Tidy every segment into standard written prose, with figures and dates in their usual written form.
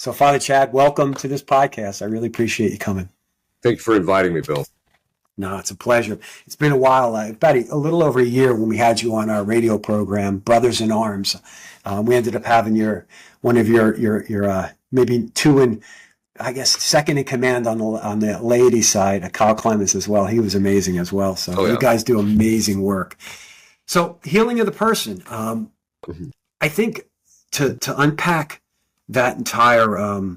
So, Father Chad, welcome to this podcast. I really appreciate you coming. Thank you for inviting me, Bill. No, it's a pleasure. It's been a while, about a little over a year when we had you on our radio program, Brothers in Arms. We ended up having one of your maybe two and I guess second in command on the laity side, Kyle Clemens as well. He was amazing as well. So You guys do amazing work. So healing of the person. I think to unpack that entire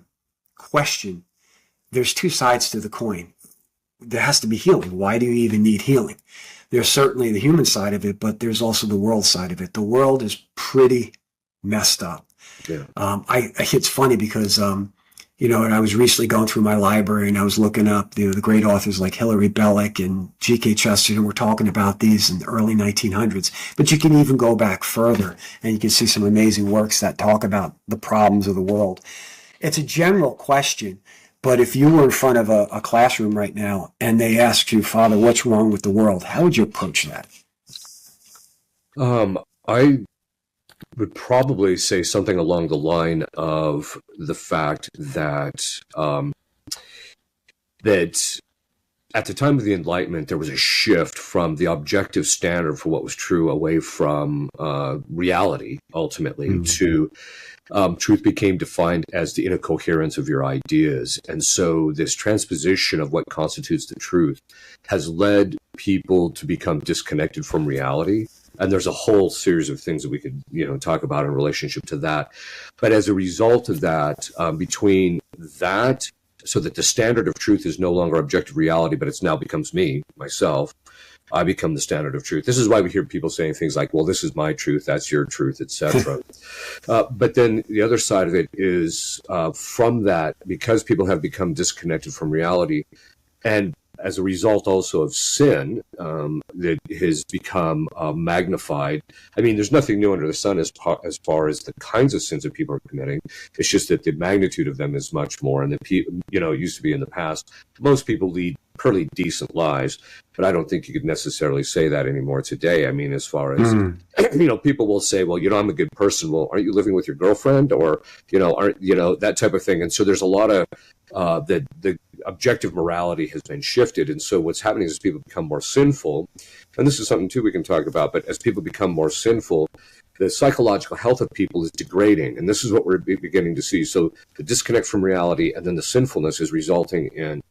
question, there's two sides to the coin. There has to be healing. Why do you even need healing? There's certainly the human side of it, but there's also the world side of it. The world is pretty messed up. Yeah. It's funny because, and I was recently going through my library and I was looking up, the great authors like Hilary Belloc and G.K. Chesterton were talking about these in the early 1900s. But you can even go back further and you can see some amazing works that talk about the problems of the world. It's a general question. But if you were in front of a classroom right now and they asked you, Father, what's wrong with the world? How would you approach that? I would probably say something along the line of the fact that that at the time of the Enlightenment, there was a shift from the objective standard for what was true away from reality, ultimately, to truth became defined as the inner coherence of your ideas. And so this transposition of what constitutes the truth has led people to become disconnected from reality. And there's a whole series of things that we could, talk about in relationship to that. But as a result of that, between that, so that the standard of truth is no longer objective reality, but it's now becomes myself, I become the standard of truth. This is why we hear people saying things like, well, this is my truth, that's your truth, etc. But then the other side of it is from that, because people have become disconnected from reality, and as a result also of sin that has become magnified. I mean, there's nothing new under the sun as far as the kinds of sins that people are committing. It's just that the magnitude of them is much more. And it used to be in the past, most people lead pretty decent lives, but I don't think you could necessarily say that anymore today. I mean, as far as, people will say, well, I'm a good person. Well, aren't you living with your girlfriend? Or, that type of thing. And so there's a lot of the objective morality has been shifted. And so what's happening is people become more sinful. And this is something, too, we can talk about. But as people become more sinful, the psychological health of people is degrading. And this is what we're beginning to see. So the disconnect from reality and then the sinfulness is resulting in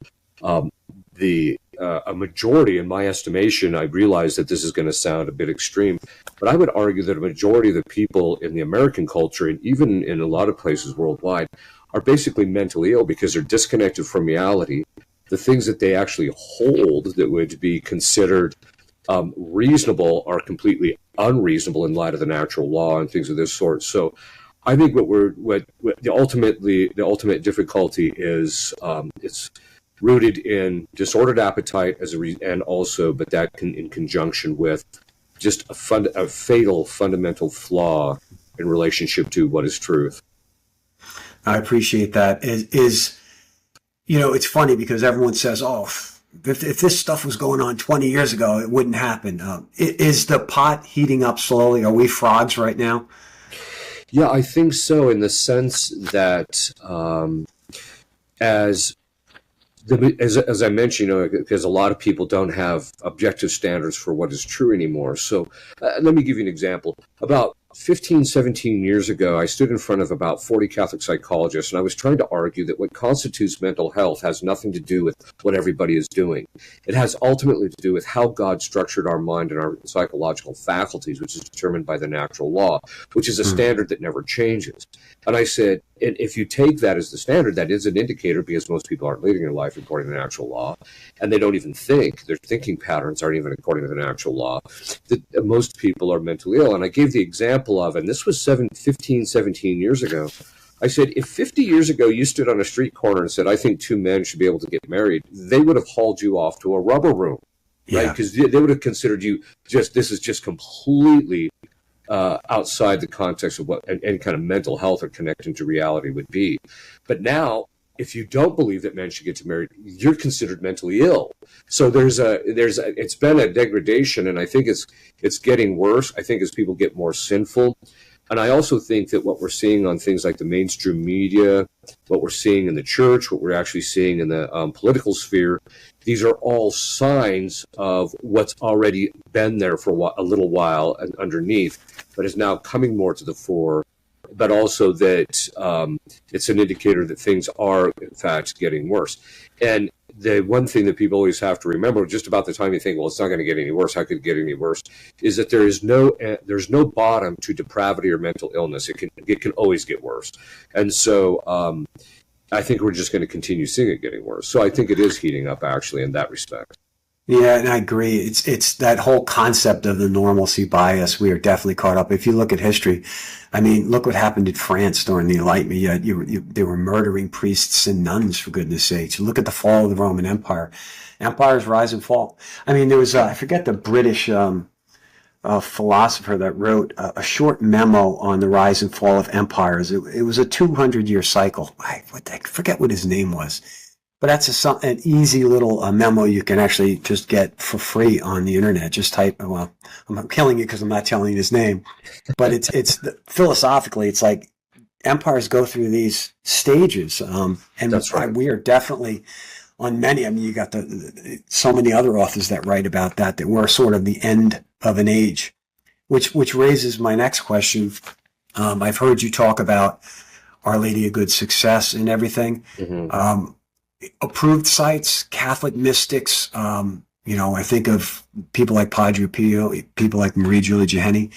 a majority, in my estimation, I realize that this is going to sound a bit extreme, but I would argue that a majority of the people in the American culture, and even in a lot of places worldwide, are basically mentally ill because they're disconnected from reality. The things that they actually hold that would be considered reasonable are completely unreasonable in light of the natural law and things of this sort. So I think what the ultimate difficulty is, it's rooted in disordered appetite but that can, in conjunction with just a fatal fundamental flaw in relationship to what is truth. I appreciate that. It's funny because everyone says, oh, if this stuff was going on 20 years ago, it wouldn't happen. Is the pot heating up slowly? Are we frogs right now? Yeah, I think so, in the sense that as I mentioned, because a lot of people don't have objective standards for what is true anymore. So let me give you an example. About 15, 17 years ago, I stood in front of about 40 Catholic psychologists, and I was trying to argue that what constitutes mental health has nothing to do with what everybody is doing. It has ultimately to do with how God structured our mind and our psychological faculties, which is determined by the natural law, which is a standard that never changes. And I said, and if you take that as the standard, that is an indicator, because most people aren't leading their life according to the natural law, and they don't even think, their thinking patterns aren't even according to the natural law, that most people are mentally ill. And I gave the example of, and this was 15, 17 years ago, I said, if 50 years ago you stood on a street corner and said, I think two men should be able to get married, they would have hauled you off to a rubber room, right? Because they would have considered you this is just completely outside the context of what any kind of mental health or connecting to reality would be. But now, if you don't believe that men should get married, you're considered mentally ill. So it's been a degradation, and I think it's getting worse. I think as people get more sinful, And I also think that what we're seeing on things like the mainstream media, what we're seeing in the church, what we're actually seeing in the political sphere, these are all signs of what's already been there for a little while and underneath, but is now coming more to the fore. But also that it's an indicator that things are, in fact, getting worse. And the one thing that people always have to remember, just about the time you think, well, it's not going to get any worse, how could it get any worse, is that there's no bottom to depravity or mental illness. It can always get worse. And so I think we're just going to continue seeing it getting worse. So I think it is heating up, actually, in that respect. Yeah, and I agree. It's that whole concept of the normalcy bias. We are definitely caught up. If you look at history, I mean, look what happened in France during the Enlightenment. They were murdering priests and nuns, for goodness sakes. Look at the fall of the Roman Empire. Empires rise and fall. I mean, there was, I forget the British philosopher that wrote a short memo on the rise and fall of empires. It was a 200-year cycle. I forget what his name was. But that's an easy little memo you can actually just get for free on the internet. Just type, well, I'm killing it because I'm not telling you his name. But philosophically, it's like empires go through these stages. And that's right. We are definitely on many. I mean, you got so many other authors that write about that we're sort of the end of an age, which raises my next question. I've heard you talk about Our Lady of Good Success and everything. Mm-hmm. Approved sites, Catholic mystics, I think of people like Padre Pio, people like Marie Julia Johanni.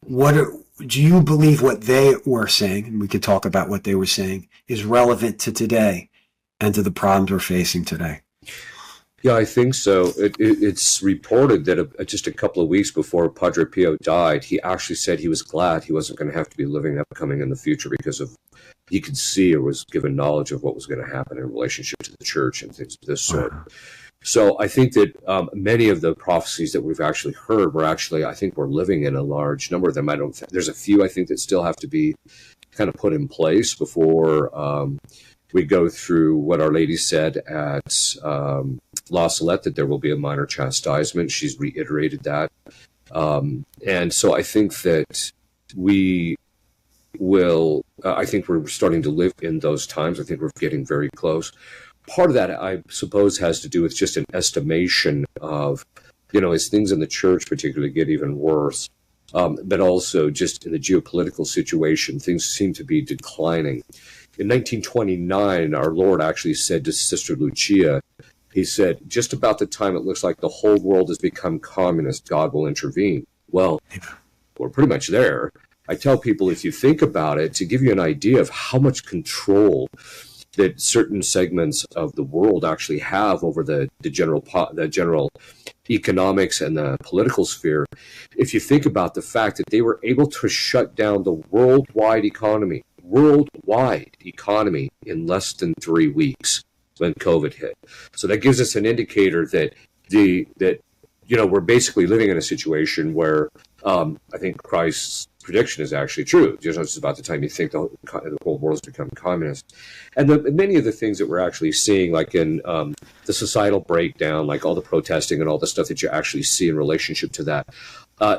Do you believe what they were saying, and we could talk about what they were saying, is relevant to today and to the problems we're facing today? Yeah, I think so. It's reported that just a couple of weeks before Padre Pio died, he actually said he was glad he wasn't going to have to be living upcoming in the future because of he could see or was given knowledge of what was going to happen in relationship to the church and things of this sort. So I think that many of the prophecies that we've actually heard I think we're living in a large number of them. There's a few I think that still have to be kind of put in place before we go through what Our Lady said at La Salette, that there will be a minor chastisement. She's reiterated that. And so I think that I think we're starting to live in those times. I think we're getting very close. Part of that, I suppose, has to do with just an estimation of, as things in the church particularly get even worse, but also just in the geopolitical situation, things seem to be declining. In 1929, our Lord actually said to Sister Lucia, he said, just about the time it looks like the whole world has become communist, God will intervene. Well, we're pretty much there. I tell people, if you think about it, to give you an idea of how much control that certain segments of the world actually have over the general economics and the political sphere, if you think about the fact that they were able to shut down the worldwide economy in less than 3 weeks when COVID hit. So that gives us an indicator that we're basically living in a situation where I think Christ's prediction is actually true. Just about the time you think the whole world has become communist. And many of the things that we're actually seeing, like in the societal breakdown, like all the protesting and all the stuff that you actually see in relationship to that,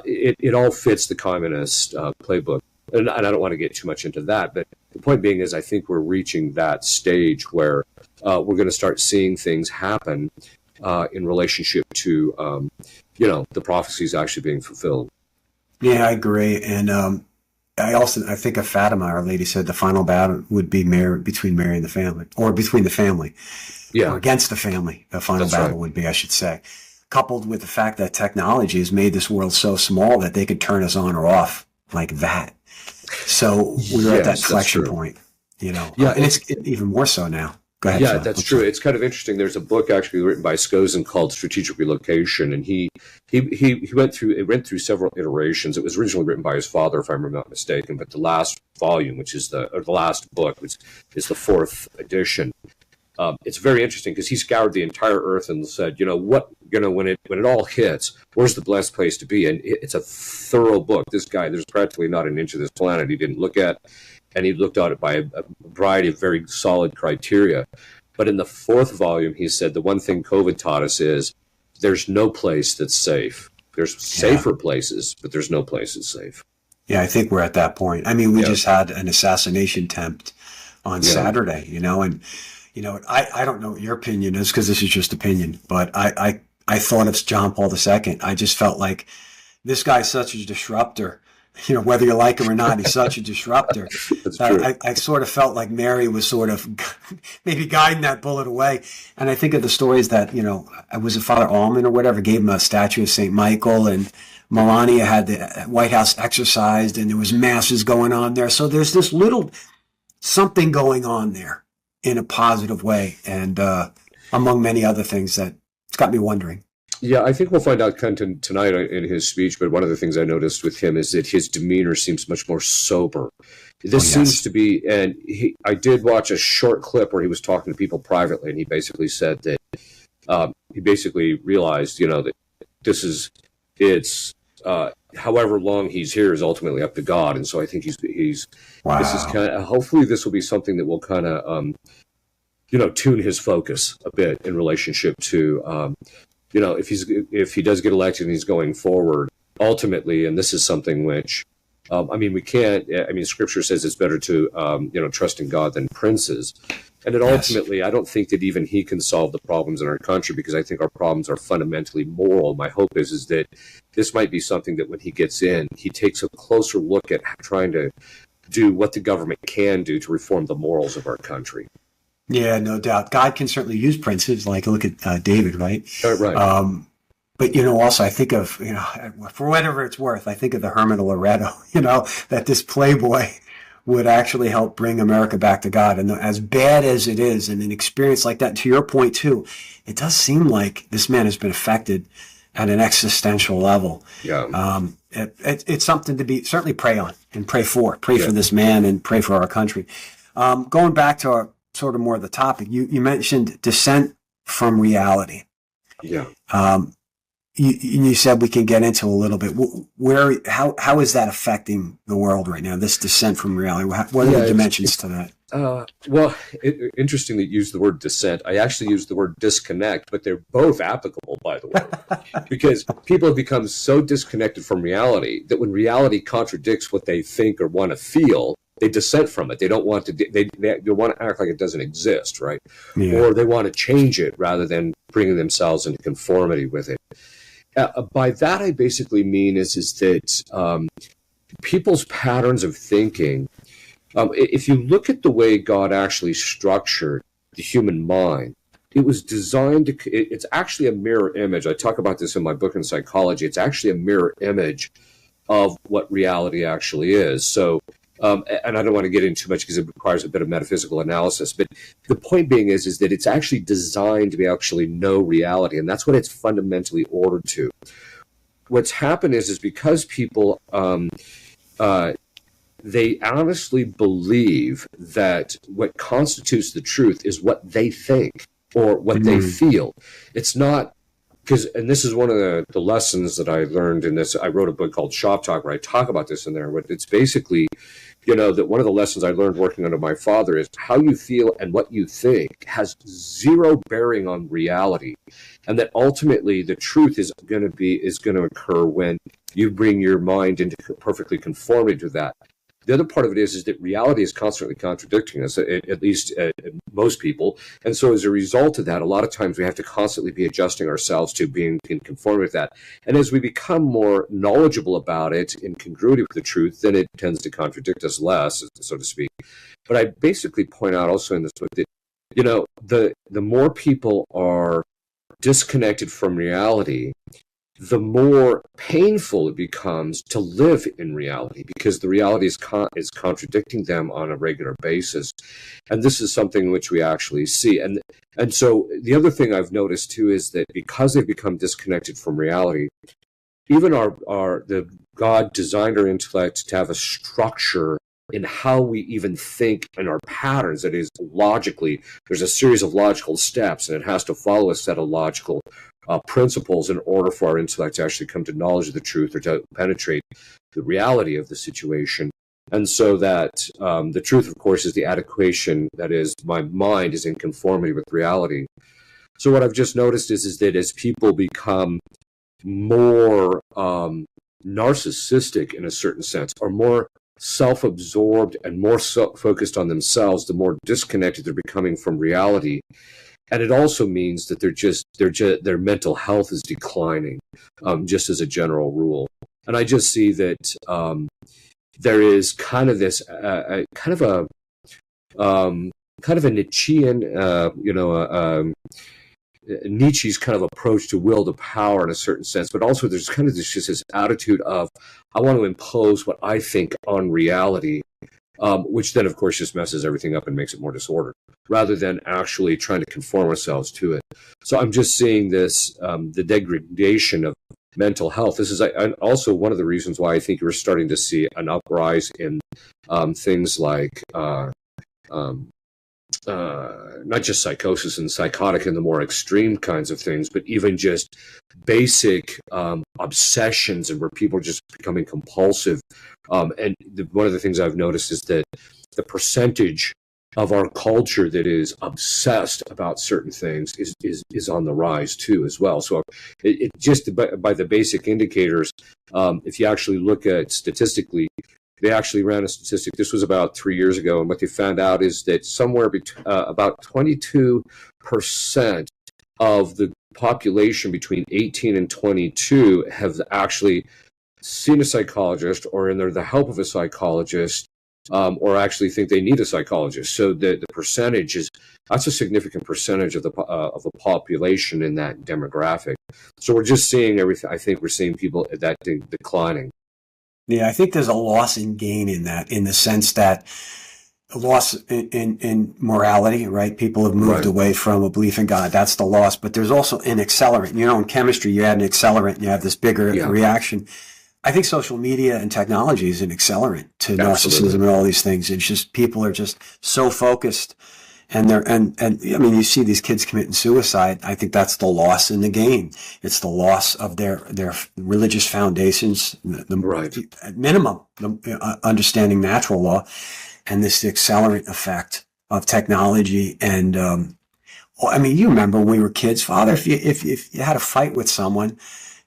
it all fits the communist playbook. And I don't want to get too much into that, but the point being is I think we're reaching that stage where we're going to start seeing things happen in relationship to, the prophecies actually being fulfilled. Yeah, I agree. And I think of Fatima, Our Lady said the final battle would be between Mary and the family, or between the family, or against the family. The final battle would be, I should say, coupled with the fact that technology has made this world so small that they could turn us on or off like that. So we're at that inflection point, and it's even more so now. Go ahead. Yeah, that's true. It's kind of interesting. There's a book actually written by Scozen called Strategic Relocation, and he went through several iterations. It was originally written by his father, if I'm not mistaken, but the last volume, which is the last book, which is the 4th edition. It's very interesting because he scoured the entire earth and said, when it all hits, where's the blessed place to be? And it's a thorough book. This guy, there's practically not an inch of this planet he didn't look at. And he looked at it by a variety of very solid criteria. But in the 4th volume, he said the one thing COVID taught us is there's no place that's safe. There's safer places, but there's no place that's safe. Yeah, I think we're at that point. I mean, we Yeah, just had an assassination attempt on yeah, Saturday, and I don't know what your opinion is because this is just opinion, but I thought of John Paul II. I just felt like this guy's such a disruptor. Whether you like him or not, he's such a disruptor. that's true. I sort of felt like Mary was sort of maybe guiding that bullet away. And I think of the stories that, was it Father Allman or whatever, gave him a statue of St. Michael, and Melania had the White House exorcised, and there was masses going on there. So there's this little something going on there in a positive way. And among many other things that it's got me wondering. Yeah, I think we'll find out tonight in his speech, but one of the things I noticed with him is that his demeanor seems much more sober. This seems to be, and I did watch a short clip where he was talking to people privately, and he basically said that he basically realized, that it's however long he's here is ultimately up to God, and so I think he's Wow. This is kind of, hopefully this will be something that will kind of tune his focus a bit in relationship to if he does get elected and he's going forward, ultimately, and this is something which, Scripture says it's better to, trust in God than princes. And then ultimately, I don't think that even he can solve the problems in our country, because I think our problems are fundamentally moral. My hope is that this might be something that when he gets in, he takes a closer look at trying to do what the government can do to reform the morals of our country. Yeah, no doubt. God can certainly use princes. Like, look at David, right? Right. But, also I think of, for whatever it's worth, I think of the Hermit of Loretto, that this playboy would actually help bring America back to God. And as bad as it is, and an experience like that, to your point too, it does seem like this man has been affected at an existential level. Yeah. It's something to be certainly pray on and pray for this man and pray for our country. Going back to our sort of more of the topic, you mentioned descent from reality. Yeah. You said we can get into a little bit. How is that affecting the world right now? This descent from reality. What are the dimensions to that? Interesting that you use the word descent. I actually use the word disconnect, but they're both applicable, by the way, because people have become so disconnected from reality that when reality contradicts what they think or want to feel, they dissent from it. They don't want to. They want to act like it doesn't exist, right? Yeah. Or they want to change it rather than bringing themselves into conformity with it. By that, I basically mean is that people's patterns of thinking. If you look at the way God actually structured the human mind, it was designed to. It's actually a mirror image. I talk about this in my book in psychology. It's actually a mirror image of what reality actually is. So. And I don't want to get into too much because it requires a bit of metaphysical analysis. But the point being is that it's actually designed to be actually know reality, and that's what it's fundamentally ordered to. What's happened is because people they honestly believe that what constitutes the truth is what they think or what they feel. It's not. And this is one of the lessons that I learned in this. I wrote a book called Shop Talk where I talk about this in there. But it's basically, that one of the lessons I learned working under my father is how you feel and what you think has zero bearing on reality. And that ultimately the truth is going to occur when you bring your mind into perfectly conformity to that. The other part of it is that reality is constantly contradicting us, at least most people. And so as a result of that, a lot of times we have to constantly be adjusting ourselves to being in conformity with that. And as we become more knowledgeable about it in congruity with the truth, then it tends to contradict us less, so to speak. But I basically point out also in this book that, the more people are disconnected from reality, the more painful it becomes to live in reality, because the reality is contradicting them on a regular basis. And this is something which we actually see. And so the other thing I've noticed too is that because they've become disconnected from reality, even the God designed our intellect to have a structure in how we even think and our patterns. That is, logically, there's a series of logical steps, and it has to follow a set of logical principles in order for our intellect to actually come to knowledge of the truth or to penetrate the reality of the situation. And so that the truth, of course, is the adequation. That is, my mind is in conformity with reality. So what I've just noticed is that as people become more narcissistic in a certain sense, or more self-absorbed and more focused on themselves, the more disconnected they're becoming from reality. And it also means that their mental health is declining, just as a general rule. And I just see that there is kind of this kind of a Nietzschean, Nietzsche's kind of approach to will to power in a certain sense, but also there's kind of this attitude of, I want to impose what I think on reality, which then, of course, just messes everything up and makes it more disordered, rather than actually trying to conform ourselves to it. So I'm just seeing this, the degradation of mental health. This is also one of the reasons why I think we're starting to see an uprise in things like not just psychosis and psychotic and the more extreme kinds of things, but even just basic obsessions, and where people are just becoming compulsive. And one of the things I've noticed is that the percentage of our culture that is obsessed about certain things is on the rise too, as well. So it just by the basic indicators, if you actually look at statistically, they actually ran a statistic. This was about 3 years ago, and what they found out is that somewhere about 22% of the population between 18 and 22 have actually seen a psychologist, or in the help of a psychologist, or actually think they need a psychologist. So the percentage that's a significant percentage of the population in that demographic. So we're just seeing everything. I think we're seeing people at that declining. Yeah, I think there's a loss in gain in that, in the sense that a loss in morality, right? People have moved away from a belief in God. That's the loss. But there's also an accelerant. You know, in chemistry, you add an accelerant and you have this bigger reaction. I think social media and technology is an accelerant to narcissism and all these things. It's just, people are just so focused, and I mean, you see these kids committing suicide. I think that's the loss in the gain. It's the loss of their religious foundations, at minimum, understanding natural law, and this accelerant effect of technology. And I mean, you remember when we were kids, Father, if you had a fight with someone,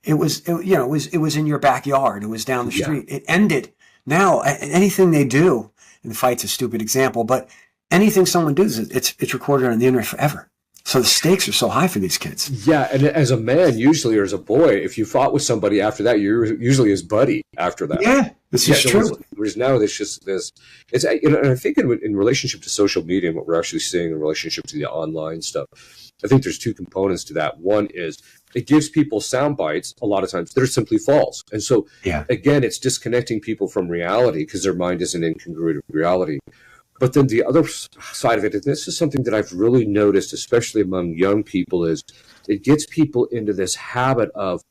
it was in your backyard. It was down the street. It ended. Now, anything they do, and the fight's a stupid example, but anything someone does, it's recorded on the internet forever. So the stakes are so high for these kids. Yeah, and as a man, usually, or as a boy, if you fought with somebody after that, you're usually his buddy after that. Yeah, this is true. Whereas now, there's just this. It's, and I think in relationship to social media and what we're actually seeing in relationship to the online stuff, I think there's two components to that. One is it gives people sound bites a lot of times that are simply false. And so, again, it's disconnecting people from reality because their mind isn't incongruent with reality. But then the other side of it, and this is something that I've really noticed, especially among young people, is it gets people into this habit of,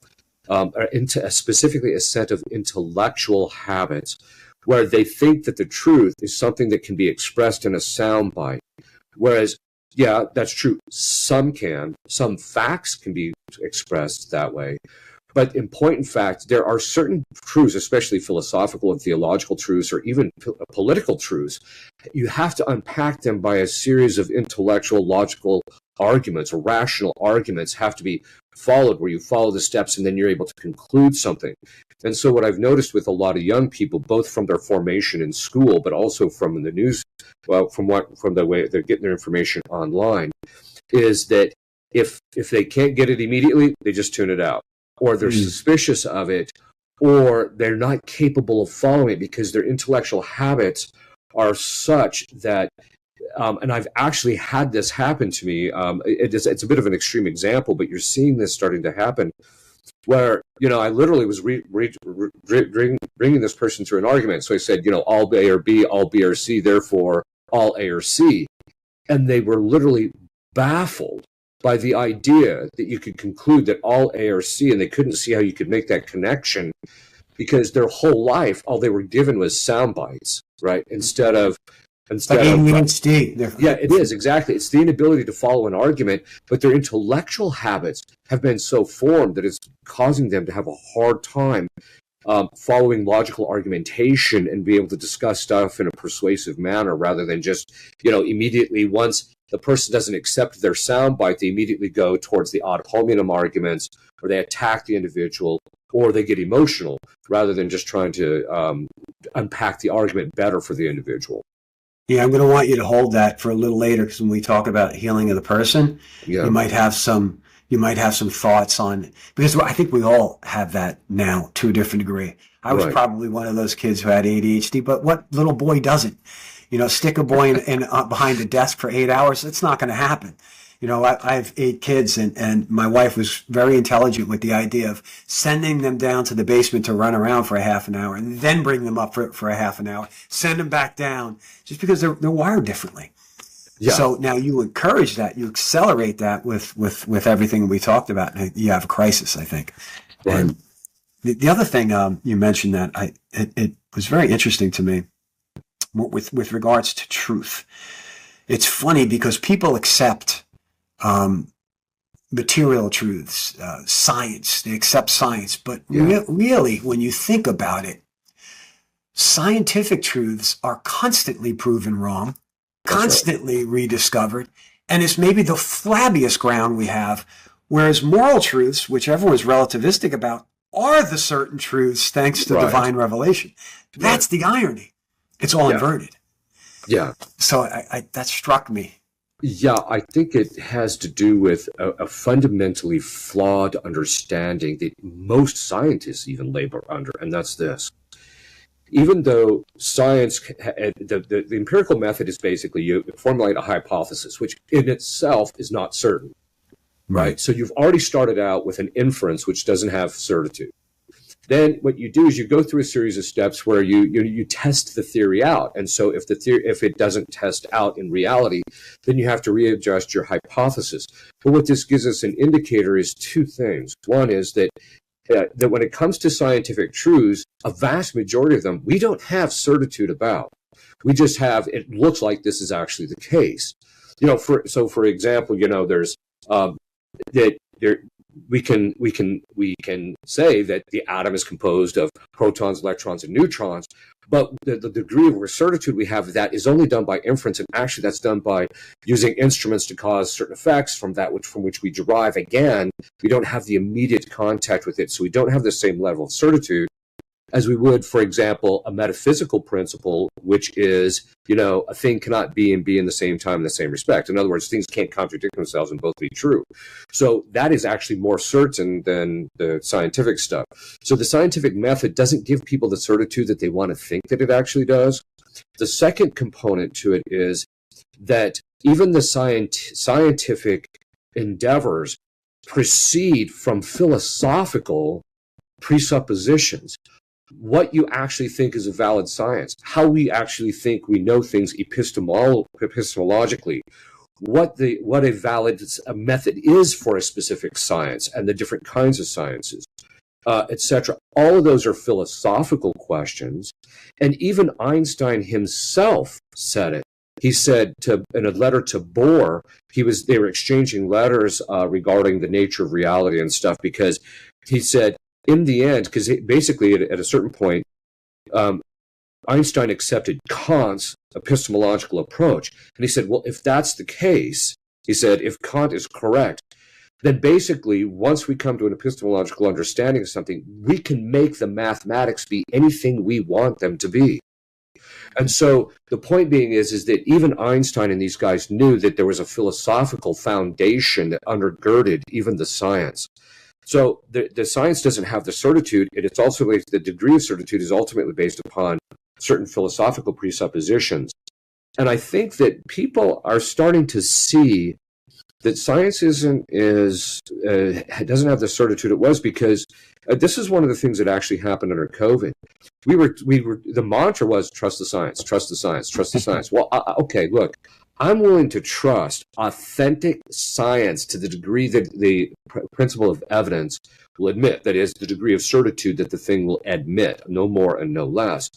specifically a set of intellectual habits, where they think that the truth is something that can be expressed in a soundbite. Whereas, yeah, that's true. Some facts can be expressed that way. But in point and fact, there are certain truths, especially philosophical and theological truths, or even political truths. You have to unpack them by a series of intellectual, logical arguments, or rational arguments have to be followed, where you follow the steps and then you're able to conclude something. And so what I've noticed with a lot of young people, both from their formation in school, but also from the news, from the way they're getting their information online, is that if they can't get it immediately, they just tune it out. Or they're suspicious of it, or they're not capable of following it because their intellectual habits are such that, and I've actually had this happen to me. It's a bit of an extreme example, but you're seeing this starting to happen, where, I literally was bringing this person through an argument. So I said, all A or B, all B or C, therefore all A or C. And they were literally baffled by the idea that you could conclude that all A or C, and they couldn't see how you could make that connection, because their whole life, all they were given was sound bites, right? Instead of ADHD. Yeah, it is, exactly. It's the inability to follow an argument, but their intellectual habits have been so formed that it's causing them to have a hard time following logical argumentation and be able to discuss stuff in a persuasive manner, rather than just, immediately once the person doesn't accept their soundbite, they immediately go towards the ad hominem arguments, or they attack the individual, or they get emotional rather than just trying to unpack the argument better for the individual. Yeah, I'm going to want you to hold that for a little later, because when we talk about healing of the person, you might have some thoughts on, because I think we all have that now to a different degree. I was probably one of those kids who had ADHD, but what little boy doesn't? Stick a boy in behind a desk for 8 hours. It's not going to happen. I have 8 kids, and my wife was very intelligent with the idea of sending them down to the basement to run around for a half an hour, and then bring them up for a half an hour, send them back down, just because they're wired differently. Yeah. So now you encourage that, you accelerate that with everything we talked about. And you have a crisis, I think. Right. And the other thing you mentioned that it was very interesting to me with regards to truth. It's funny because people accept material truths, science. They accept science, but really, when you think about it, scientific truths are constantly proven wrong, constantly rediscovered, and it's maybe the flabbiest ground we have, whereas moral truths, which everyone's relativistic about, are the certain truths thanks to divine revelation. That's the irony. It's all inverted. Yeah. So that struck me. Yeah, I think it has to do with a fundamentally flawed understanding that most scientists even labor under, and that's this. Even though science, the empirical method is basically you formulate a hypothesis, which in itself is not certain, right? So you've already started out with an inference which doesn't have certitude. Then what you do is you go through a series of steps where you test the theory out. And so if it doesn't test out in reality, then you have to readjust your hypothesis. But what this gives us an indicator is 2 things. One is that when it comes to scientific truths, a vast majority of them, we don't have certitude about. We just have, it looks like this is actually the case. For example, there's we can say that the atom is composed of protons, electrons, and neutrons, but the degree of certitude we have of that is only done by inference, and actually that's done by using instruments to cause certain effects from which we derive. Again, we don't have the immediate contact with it, so we don't have the same level of certitude as we would, for example, a metaphysical principle, which is, a thing cannot be and be in the same time in the same respect. In other words, things can't contradict themselves and both be true. So that is actually more certain than the scientific stuff. So the scientific method doesn't give people the certitude that they want to think that it actually does. The second component to it is that even the scientific endeavors proceed from philosophical presuppositions. What you actually think is a valid science, how we actually think we know things epistemologically, what a valid method is for a specific science and the different kinds of sciences, etc. All of those are philosophical questions. And even Einstein himself said it. He said in a letter to Bohr, they were exchanging letters regarding the nature of reality and stuff, because he said, in the end, because basically at a certain point, Einstein accepted Kant's epistemological approach. And he said, well, if that's the case, he said, if Kant is correct, then basically once we come to an epistemological understanding of something, we can make the mathematics be anything we want them to be. And so the point being is that even Einstein and these guys knew that there was a philosophical foundation that undergirded even the science. So the science doesn't have the certitude, and it's also the degree of certitude is ultimately based upon certain philosophical presuppositions. And I think that people are starting to see that science doesn't have the certitude it was, because this is one of the things that actually happened under COVID. The mantra was trust the science, trust the science, trust the science. Well, okay, look. I'm willing to trust authentic science to the degree that the principle of evidence will admit, that is, the degree of certitude that the thing will admit, no more and no less.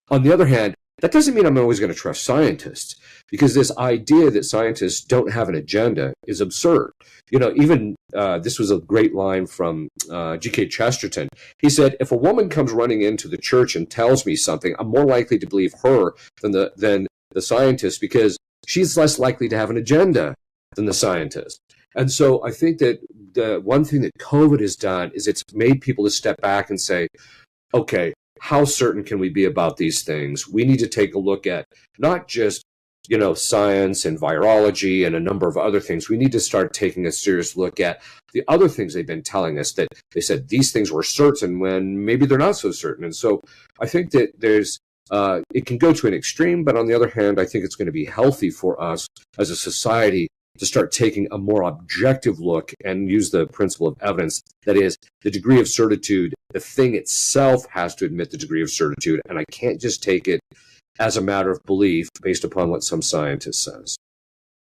On the other hand, that doesn't mean I'm always going to trust scientists, because this idea that scientists don't have an agenda is absurd. Even this was a great line from G.K. Chesterton. He said, if a woman comes running into the church and tells me something, I'm more likely to believe her than the scientist, because she's less likely to have an agenda than the scientist. And so I think that the one thing that COVID has done is it's made people to step back and say, okay, how certain can we be about these things? We need to take a look at not just, science and virology and a number of other things. We need to start taking a serious look at the other things they've been telling us, that they said these things were certain when maybe they're not so certain. And so I think that there's it can go to an extreme, but on the other hand, I think it's going to be healthy for us as a society to start taking a more objective look and use the principle of evidence. That is, the degree of certitude, the thing itself has to admit the degree of certitude, and I can't just take it as a matter of belief based upon what some scientist says.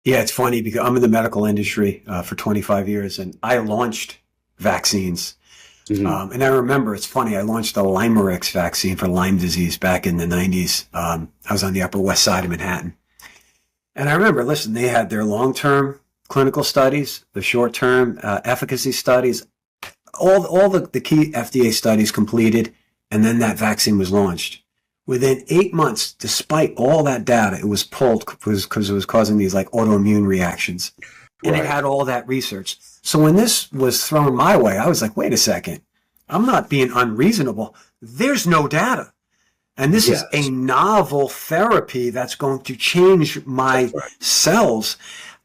Yeah, it's funny because I'm in the medical industry for 25 years, and I launched vaccines. Mm-hmm. And I remember, it's funny, I launched the Limerix vaccine for Lyme disease back in the 90s. I was on the Upper West Side of Manhattan. And I remember, listen, they had their long-term clinical studies, the short-term efficacy studies, all the key FDA studies completed, and then that vaccine was launched. Within 8 months, despite all that data, it was pulled because it was causing these like autoimmune reactions. And It had all that research. So when this was thrown my way, I was like, wait a second, I'm not being unreasonable. There's no data. And this is a novel therapy that's going to change my cells.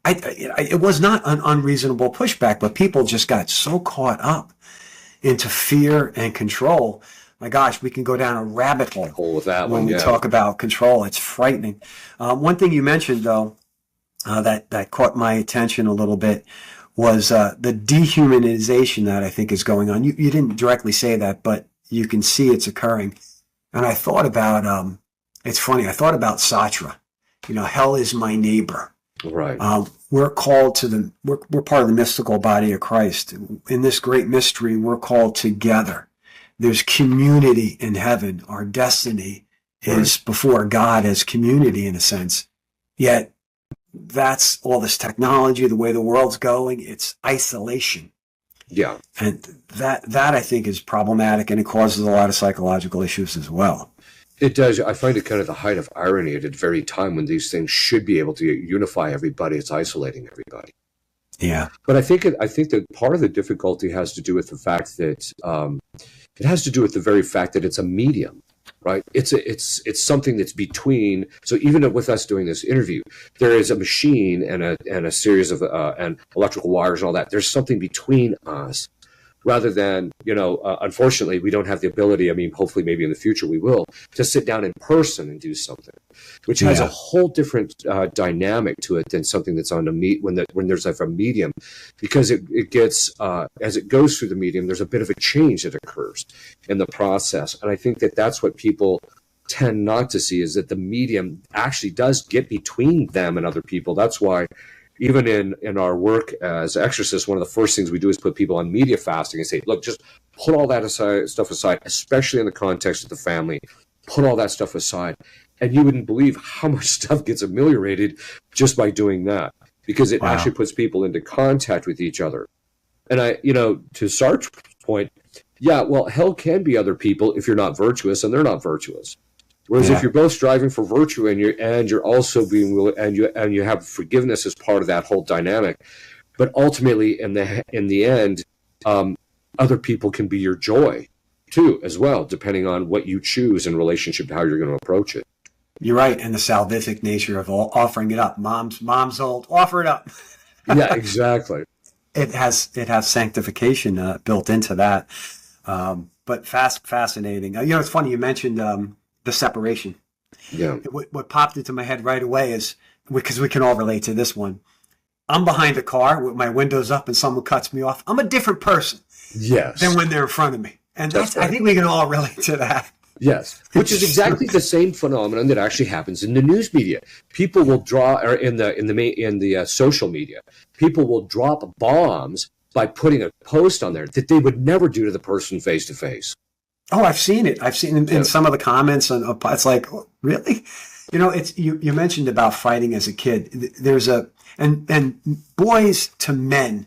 It was not an unreasonable pushback, but people just got so caught up into fear and control. My gosh, we can go down a rabbit hole with that when we talk about control. It's frightening. One thing you mentioned, though, that caught my attention a little bit was the dehumanization that I think is going on. You didn't directly say that, but you can see it's occurring. And I thought about, it's funny, I thought about Sartre. Hell is my neighbor. Right. We're called to we're part of the mystical body of Christ. In this great mystery, we're called together. There's community in heaven. Our destiny is before God as community in a sense. Yet that's all this technology, the way the world's going, it's isolation. Yeah. And that I think is problematic, and it causes a lot of psychological issues as well. It does. I find it kind of the height of irony at the very time when these things should be able to unify everybody. It's isolating everybody. Yeah. But I think that part of the difficulty has to do with the fact that it has to do with the very fact that it's a medium, right? It's something that's between. So even with us doing this interview, there is a machine and a series of and electrical wires and all that. There's something between us, rather than, unfortunately, we don't have the ability. I mean, hopefully, maybe in the future we will, to sit down in person and do something, which has a whole different dynamic to it than something that's on when there's like a medium, because it gets as it goes through the medium, there's a bit of a change that occurs in the process, and I think that that's what people tend not to see, is that the medium actually does get between them and other people. That's why, even in our work as exorcists, one of the first things we do is put people on media fasting and say, look, just put all that stuff aside, especially in the context of the family. Put all that stuff aside. And you wouldn't believe how much stuff gets ameliorated just by doing that, because it actually puts people into contact with each other. And to Sartre's point, hell can be other people if you're not virtuous and they're not virtuous. Whereas if you're both striving for virtue and you're also being willing, and you have forgiveness as part of that whole dynamic, but ultimately in the end, other people can be your joy too, as well, depending on what you choose in relationship to how you're going to approach it. You're right, and the salvific nature of offering it up. Mom's old, offer it up. Yeah, exactly. It has sanctification built into that, but fascinating. It's funny you mentioned the separation. Yeah. What popped into my head right away is, because we can all relate to this one. I'm behind a car with my windows up and someone cuts me off. I'm a different person than when they're in front of me. And that's right. I think we can all relate to that. Yes, which is exactly the same phenomenon that actually happens in the news media. People will or in the social media. People will drop bombs by putting a post on there that they would never do to the person face to face. Oh, I've seen it. I've seen in some of the comments, and it's like, really? It's you mentioned about fighting as a kid. There's and boys to men,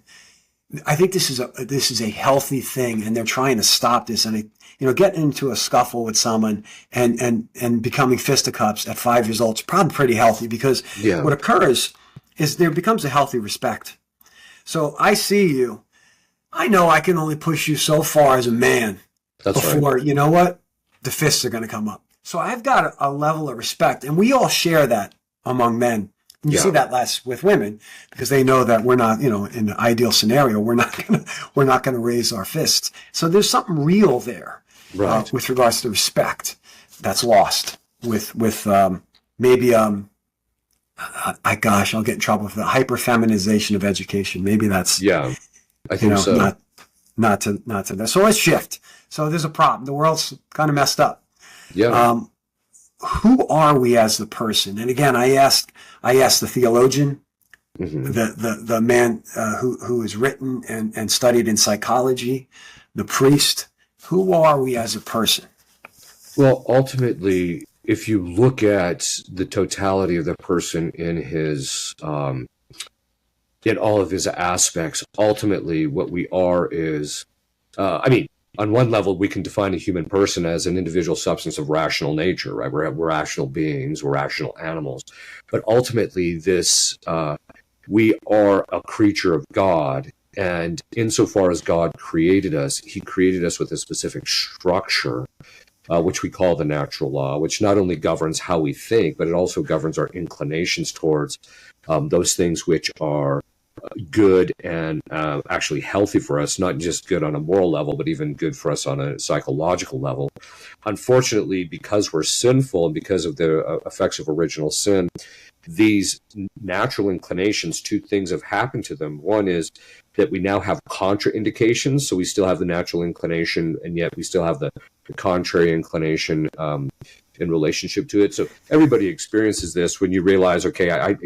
I think this is a healthy thing, and they're trying to stop this. And getting into a scuffle with someone and becoming fisticuffs at 5 years old is probably pretty healthy, because Yeah. what occurs is there becomes a healthy respect. So I see you. I know I can only push you so far as a man before, right. you know what? The fists are going to come up. So I've got a level of respect, and we all share that among men. And you see that less with women, because they know that we're not, in the ideal scenario, we're not going to raise our fists. So there's something real there, Right. with regards to respect, that's lost with maybe I'll get in trouble for the hyperfeminization of education. Maybe that's I think so. not to that. So let's shift. So there's a problem. The world's kind of messed up. Yeah. Who are we as the person? And again, I asked the theologian, the man who has written and studied in psychology, the priest. Who are we as a person? Well, ultimately, if you look at the totality of the person in his in all of his aspects, ultimately what we are is, on one level, we can define a human person as an individual substance of rational nature, right? We're rational beings, we're rational animals. But ultimately, we are a creature of God. And insofar as God created us, he created us with a specific structure, which we call the natural law, which not only governs how we think, but it also governs our inclinations towards those things which are good and actually healthy for us, not just good on a moral level, but even good for us on a psychological level. Unfortunately, because we're sinful and because of the effects of original sin, these natural inclinations, two things have happened to them. One is that we now have contraindications, so we still have the natural inclination, and yet we still have the contrary inclination in relationship to it. So everybody experiences this when you realize, okay,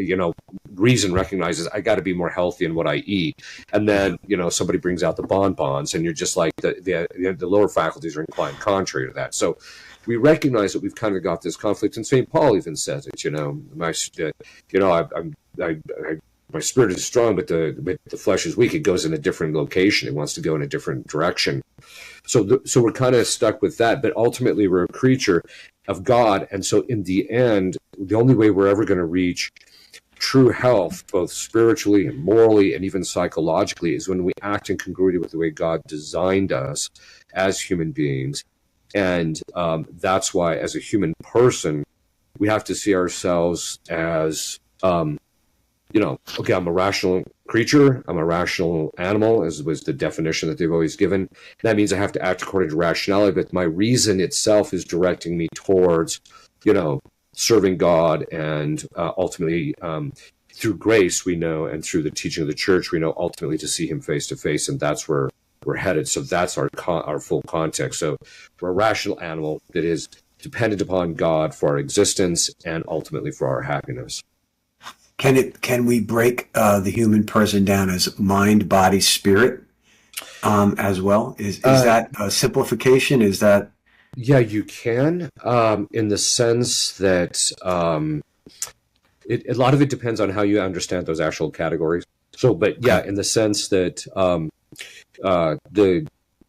reason recognizes I got to be more healthy in what I eat, and then somebody brings out the bonbons, and you're just like the lower faculties are inclined contrary to that. So we recognize that we've kind of got this conflict, and St. Paul even says it. My spirit is strong, but the flesh is weak. It goes in a different location. It wants to go in a different direction. So we're kind of stuck with that. But ultimately, we're a creature of God, and so in the end, the only way we're ever going to reach true health, both spiritually and morally and even psychologically, is when we act in congruity with the way God designed us as human beings. And that's why, as a human person, we have to see ourselves as, okay, I'm a rational creature, I'm a rational animal, as was the definition that they've always given. That means I have to act according to rationality, but my reason itself is directing me towards, serving God, and ultimately, through grace, we know, and through the teaching of the church, we know ultimately to see him face to face, and that's where we're headed. So that's our full context. So we're a rational animal that is dependent upon God for our existence and ultimately for our happiness. Can we break the human person down as mind, body, spirit as well? Is that a simplification? Is that? Yeah, you can, in the sense that a lot of it depends on how you understand those actual categories. So, but yeah, in the sense that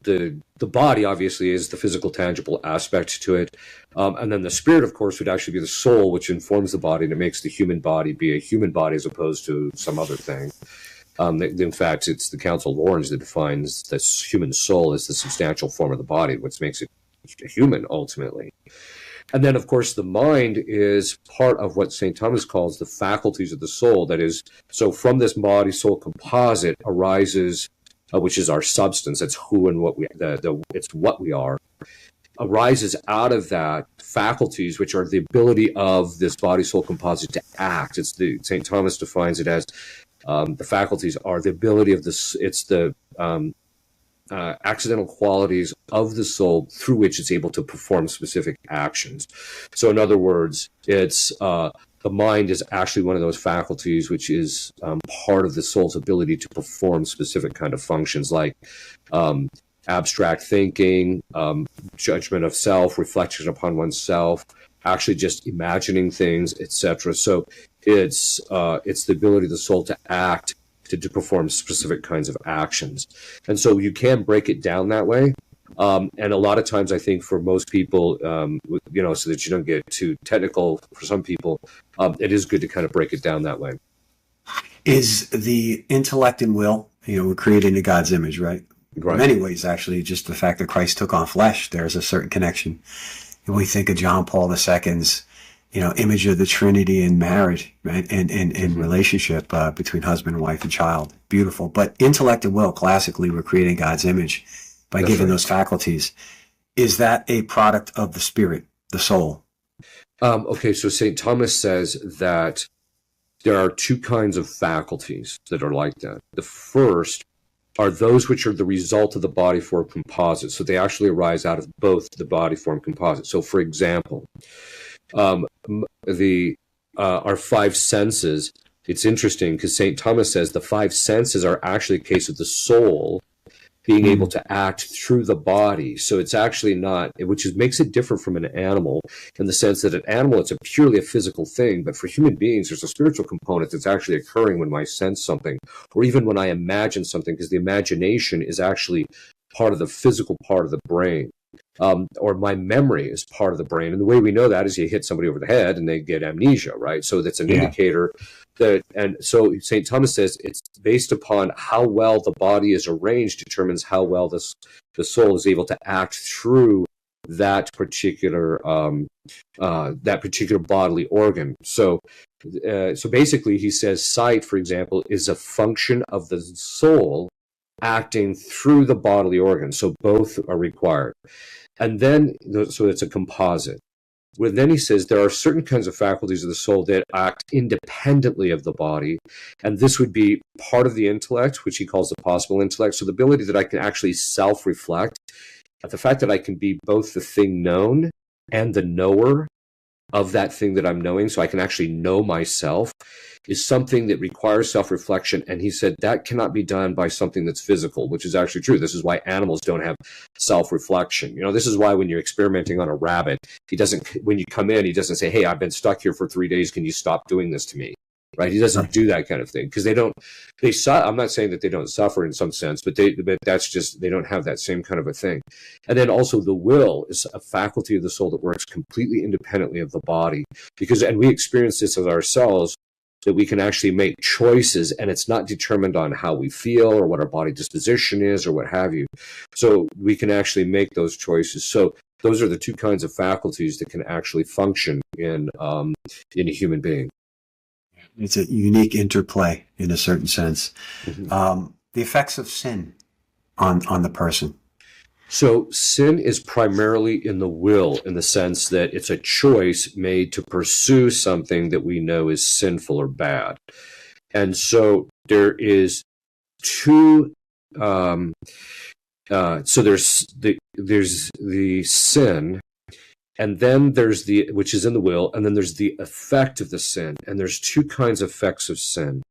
the body obviously is the physical, tangible aspect to it, and then the spirit, of course, would actually be the soul, which informs the body and it makes the human body be a human body as opposed to some other thing. In fact, it's the Council of Orange that defines the human soul as the substantial form of the body, which makes it human ultimately. And then, of course, the mind is part of what St. Thomas calls the faculties of the soul. That is, so from this body-soul composite arises, which is our substance, that's who and what it's what we are, arises out of that faculties, which are the ability of this body-soul composite to act. St. Thomas defines it as the faculties are the ability of this. It's the accidental qualities of the soul through which it's able to perform specific actions. So in other words, it's the mind is actually one of those faculties which is part of the soul's ability to perform specific kind of functions like abstract thinking, judgment of self, reflection upon oneself, actually just imagining things, etc. So it's the ability of the soul to act to perform specific kinds of actions. And so you can break it down that way. And a lot of times, I think for most people, so that you don't get too technical, for some people, it is good to kind of break it down that way. Is the intellect and will, we're created in God's image, right? Right. In many ways, actually, just the fact that Christ took on flesh, there's a certain connection. When we think of John Paul II's, image of the Trinity in marriage, right? And relationship between husband and wife and child. Beautiful. But intellect and will, classically, we're creating God's image by That's giving right. those faculties. Is that a product of the spirit, the soul? Okay, so St. Thomas says that there are two kinds of faculties that are like that. The first are those which are the result of the body form composite. So they actually arise out of both the body form composite. So, for example, our five senses, it's interesting because St. Thomas says the five senses are actually a case of the soul being able to act through the body. So it's actually not, makes it different from an animal in the sense that an animal, it's purely a physical thing, but for human beings, there's a spiritual component that's actually occurring when I sense something, or even when I imagine something, because the imagination is actually part of the physical part of the brain. Or my memory is part of the brain. And the way we know that is you hit somebody over the head and they get amnesia, right? So that's an indicator that, and so St. Thomas says it's based upon how well the body is arranged determines how well the soul is able to act through that particular bodily organ. So basically he says sight, for example, is a function of the soul acting through the bodily organ. So both are required. And then, so it's a composite. Well, then he says there are certain kinds of faculties of the soul that act independently of the body. And this would be part of the intellect, which he calls the possible intellect. So the ability that I can actually self-reflect, the fact that I can be both the thing known and the knower of that thing that I'm knowing, so I can actually know myself, is something that requires self-reflection. And he said that cannot be done by something that's physical, which is actually true. This is why animals don't have self-reflection. This is why when you're experimenting on a rabbit, when you come in, he doesn't say, hey, I've been stuck here for 3 days. Can you stop doing this to me? Right? He doesn't do that kind of thing because I'm not saying that they don't suffer in some sense, but that's just, they don't have that same kind of a thing. And then also the will is a faculty of the soul that works completely independently of the body and we experience this as ourselves, that we can actually make choices and it's not determined on how we feel or what our body disposition is or what have you. So we can actually make those choices. So those are the two kinds of faculties that can actually function in a human being. It's a unique interplay in a certain sense. Mm-hmm. The effects of sin on the person. So sin is primarily in the will, in the sense that it's a choice made to pursue something that we know is sinful or bad. And so there is two. So there's the sin. And then there's which is in the will, and then there's the effect of the sin. And there's two kinds of effects of sin.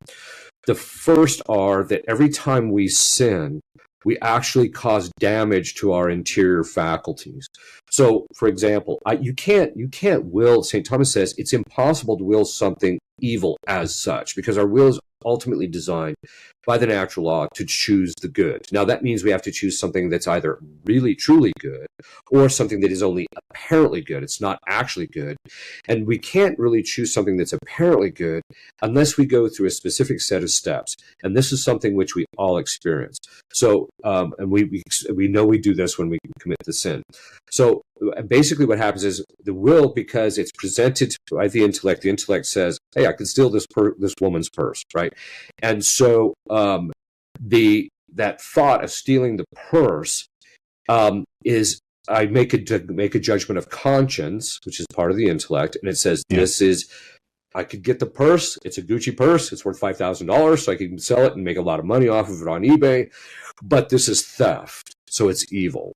The first are that every time we sin, we actually cause damage to our interior faculties. So, for example, you can't will, St. Thomas says, it's impossible to will something evil as such, because our will is ultimately designed by the natural law to choose the good. Now, that means we have to choose something that's either really, truly good or something that is only apparently good. It's not actually good. And we can't really choose something that's apparently good unless we go through a specific set of steps. And this is something which we all experience. So, and we know we do this when we commit the sin. So basically what happens is the will, because it's presented by the intellect says, hey, I can steal this woman's purse, right? And so that thought of stealing the purse is, I make a judgment of conscience, which is part of the intellect, and it says this is, I could get the purse. It's a Gucci purse. It's worth $5,000, so I can sell it and make a lot of money off of it on eBay. But this is theft, so it's evil.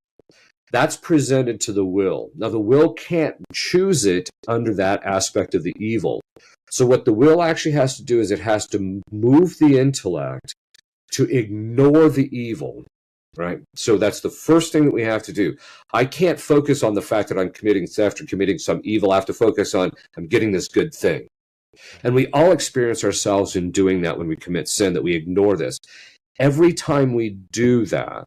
That's presented to the will. Now, the will can't choose it under that aspect of the evil. So what the will actually has to do is it has to move the intellect to ignore the evil, right? So that's the first thing that we have to do. I can't focus on the fact that I'm committing theft or committing some evil. I have to focus on, I'm getting this good thing. And we all experience ourselves in doing that when we commit sin, that we ignore this. Every time we do that,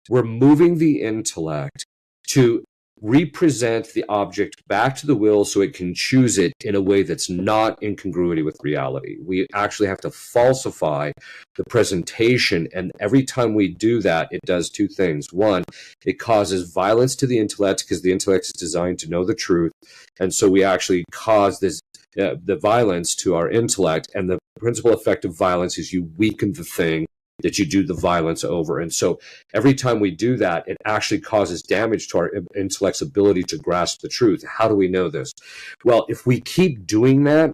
we're moving the intellect to represent the object back to the will so it can choose it in a way that's not in congruity with reality. We actually have to falsify the presentation, and every time we do that, it does two things. One, it causes violence to the intellect because the intellect is designed to know the truth, and so we actually cause this the violence to our intellect, and the principal effect of violence is you weaken the thing that you do the violence over. And so every time we do that, it actually causes damage to our intellect's ability to grasp the truth. How do we know this? Well, if we keep doing that,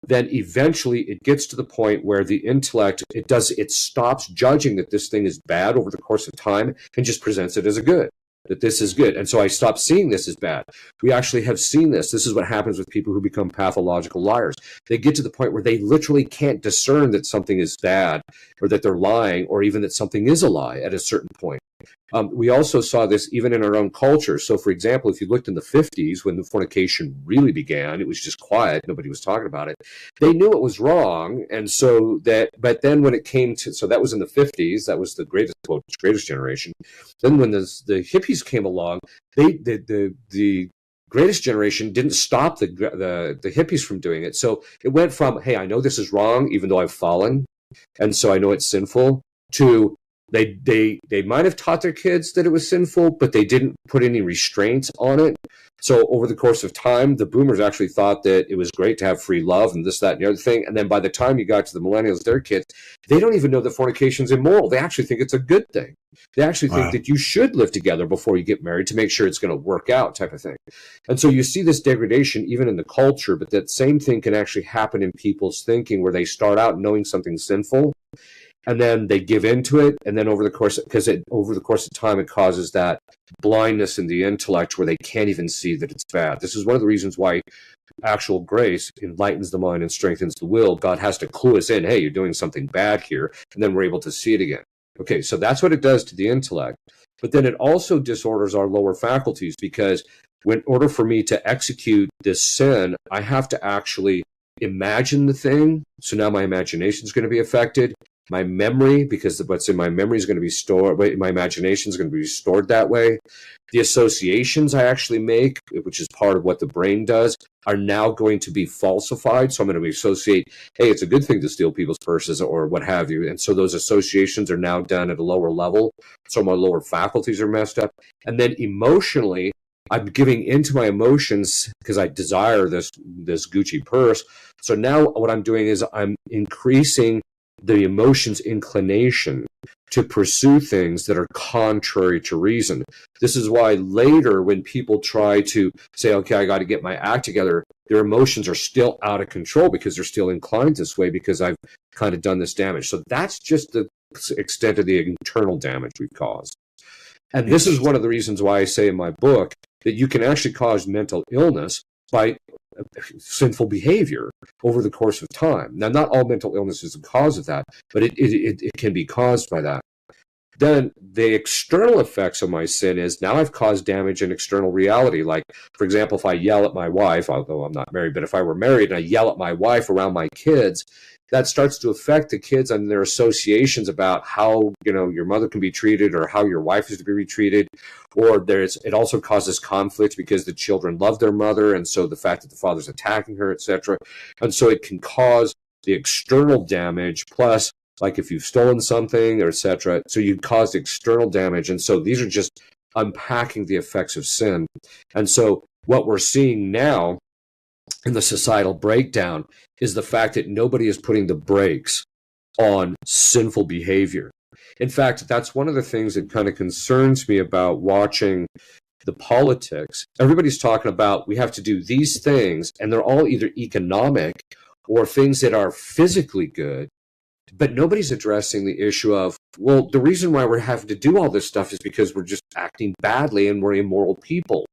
then eventually it gets to the point where the intellect, it stops judging that this thing is bad over the course of time and just presents it as a good, that this is good. And so I stopped seeing this as bad. We actually have seen this. This is what happens with people who become pathological liars. They get to the point where they literally can't discern that something is bad or that they're lying or even that something is a lie at a certain point. We also saw this even in our own culture. So, for example, if you looked in the 50s when the fornication really began, it was just quiet. Nobody was talking about it. They knew it was wrong. And so but then when it came to, so that was in the 50s, that was the greatest generation. Then when the hippies came along, the greatest generation didn't stop the hippies from doing it. So it went from, hey, I know this is wrong, even though I've fallen, and so I know it's sinful, to they might have taught their kids that it was sinful, but they didn't put any restraints on it. So over the course of time, the boomers actually thought that it was great to have free love and this, that, and the other thing. And then by the time you got to the millennials, their kids, they don't even know that fornication is immoral. They actually think it's a good thing. They actually think that you should live together before you get married to make sure it's going to work out, type of thing. And so you see this degradation even in the culture, but that same thing can actually happen in people's thinking where they start out knowing something sinful, and then they give into it, and then over the course of time, it causes that blindness in the intellect where they can't even see that it's bad. This is one of the reasons why actual grace enlightens the mind and strengthens the will. God has to clue us in, hey, you're doing something bad here, and then we're able to see it again. Okay, so that's what it does to the intellect. But then it also disorders our lower faculties, because in order for me to execute this sin, I have to actually imagine the thing. So now my imagination is going to be affected. My memory, because what's in my memory is going to be stored, my imagination is going to be stored that way. The associations I actually make, which is part of what the brain does, are now going to be falsified. So I'm going to associate, hey, it's a good thing to steal people's purses or what have you. And so those associations are now done at a lower level. So my lower faculties are messed up. And then emotionally, I'm giving into my emotions because I desire this Gucci purse. So now what I'm doing is I'm increasing the emotion's inclination to pursue things that are contrary to reason. This is why later when people try to say, okay, I got to get my act together, their emotions are still out of control because they're still inclined this way because I've kind of done this damage. So that's just the extent of the internal damage we've caused. And this is one of the reasons why I say in my book that you can actually cause mental illness by sinful behavior over the course of time. Now, not all mental illness is the cause of that, but it can be caused by that. Then the external effects of my sin is now I've caused damage in external reality. Like, for example, if I yell at my wife, although I'm not married, but if I were married and I yell at my wife around my kids, that starts to affect the kids and their associations about how, your mother can be treated or how your wife is to be treated. Or it also causes conflict because the children love their mother. And so the fact that the father's attacking her, etc. And so it can cause the external damage plus, like if you've stolen something or etc. So you cause external damage. And so these are just unpacking the effects of sin. And so what we're seeing now in the societal breakdown is the fact that nobody is putting the brakes on sinful behavior. In fact, that's one of the things that kind of concerns me about watching the politics. Everybody's talking about we have to do these things, and they're all either economic or things that are physically good, but nobody's addressing the issue of, well, the reason why we're having to do all this stuff is because we're just acting badly and we're immoral people.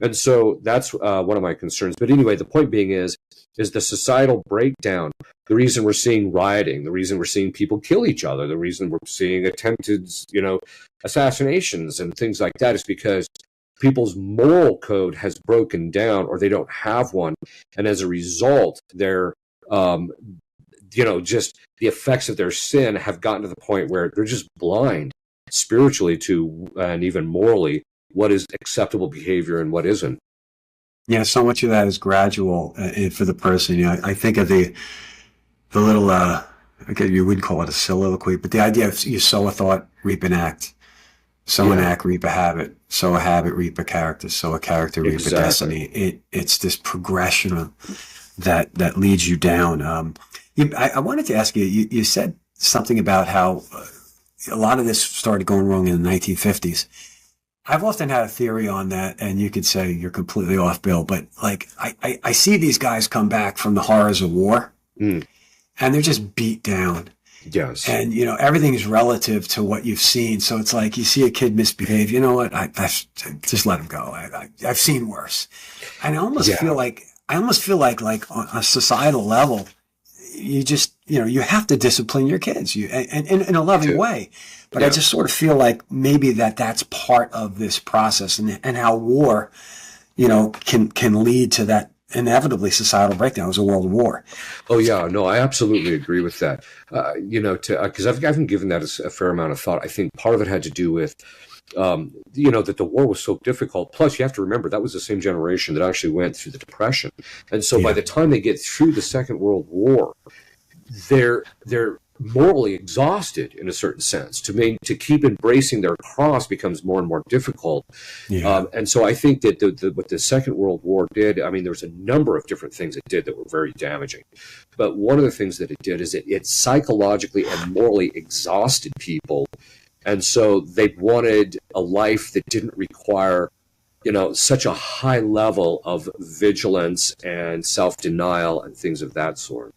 And so that's one of my concerns. But anyway, the point being is the societal breakdown, the reason we're seeing rioting, the reason we're seeing people kill each other, the reason we're seeing attempted, assassinations and things like that is because people's moral code has broken down, or they don't have one, and as a result, they're just the effects of their sin have gotten to the point where they're just blind spiritually to, and even morally, what is acceptable behavior and what isn't. Yeah, so much of that is gradual for the person. I think of the little, okay, you wouldn't call it a soliloquy, but the idea of you sow a thought, reap an act. Sow an act, reap a habit. Sow a habit, reap a character. Sow a character, reap a destiny. It's this progression that leads you down. I wanted to ask you, you said something about how a lot of this started going wrong in the 1950s. I've often had a theory on that, and you could say you're completely off, Bill, but like I see these guys come back from the horrors of war, and they're just beat down. Yes. And, everything is relative to what you've seen. So it's like you see a kid misbehave, you know what? I just let him go. I've seen worse. And I almost feel like on a societal level, you just, you have to discipline your kids and in a loving way. But I just sort of feel like maybe that's part of this process and how war, can lead to that inevitably societal breakdown. It was a world war. Oh yeah, no, I absolutely agree with that. Because I've been given that a fair amount of thought. I think part of it had to do with, that the war was so difficult. Plus, you have to remember that was the same generation that actually went through the Depression, and so by the time they get through the Second World War, they're morally exhausted in a certain sense. To keep embracing their cross becomes more and more difficult. And so I think that what the Second World War did, I mean, there was a number of different things it did that were very damaging. But one of the things that it did is it psychologically and morally exhausted people. And so they wanted a life that didn't require, such a high level of vigilance and self-denial and things of that sort.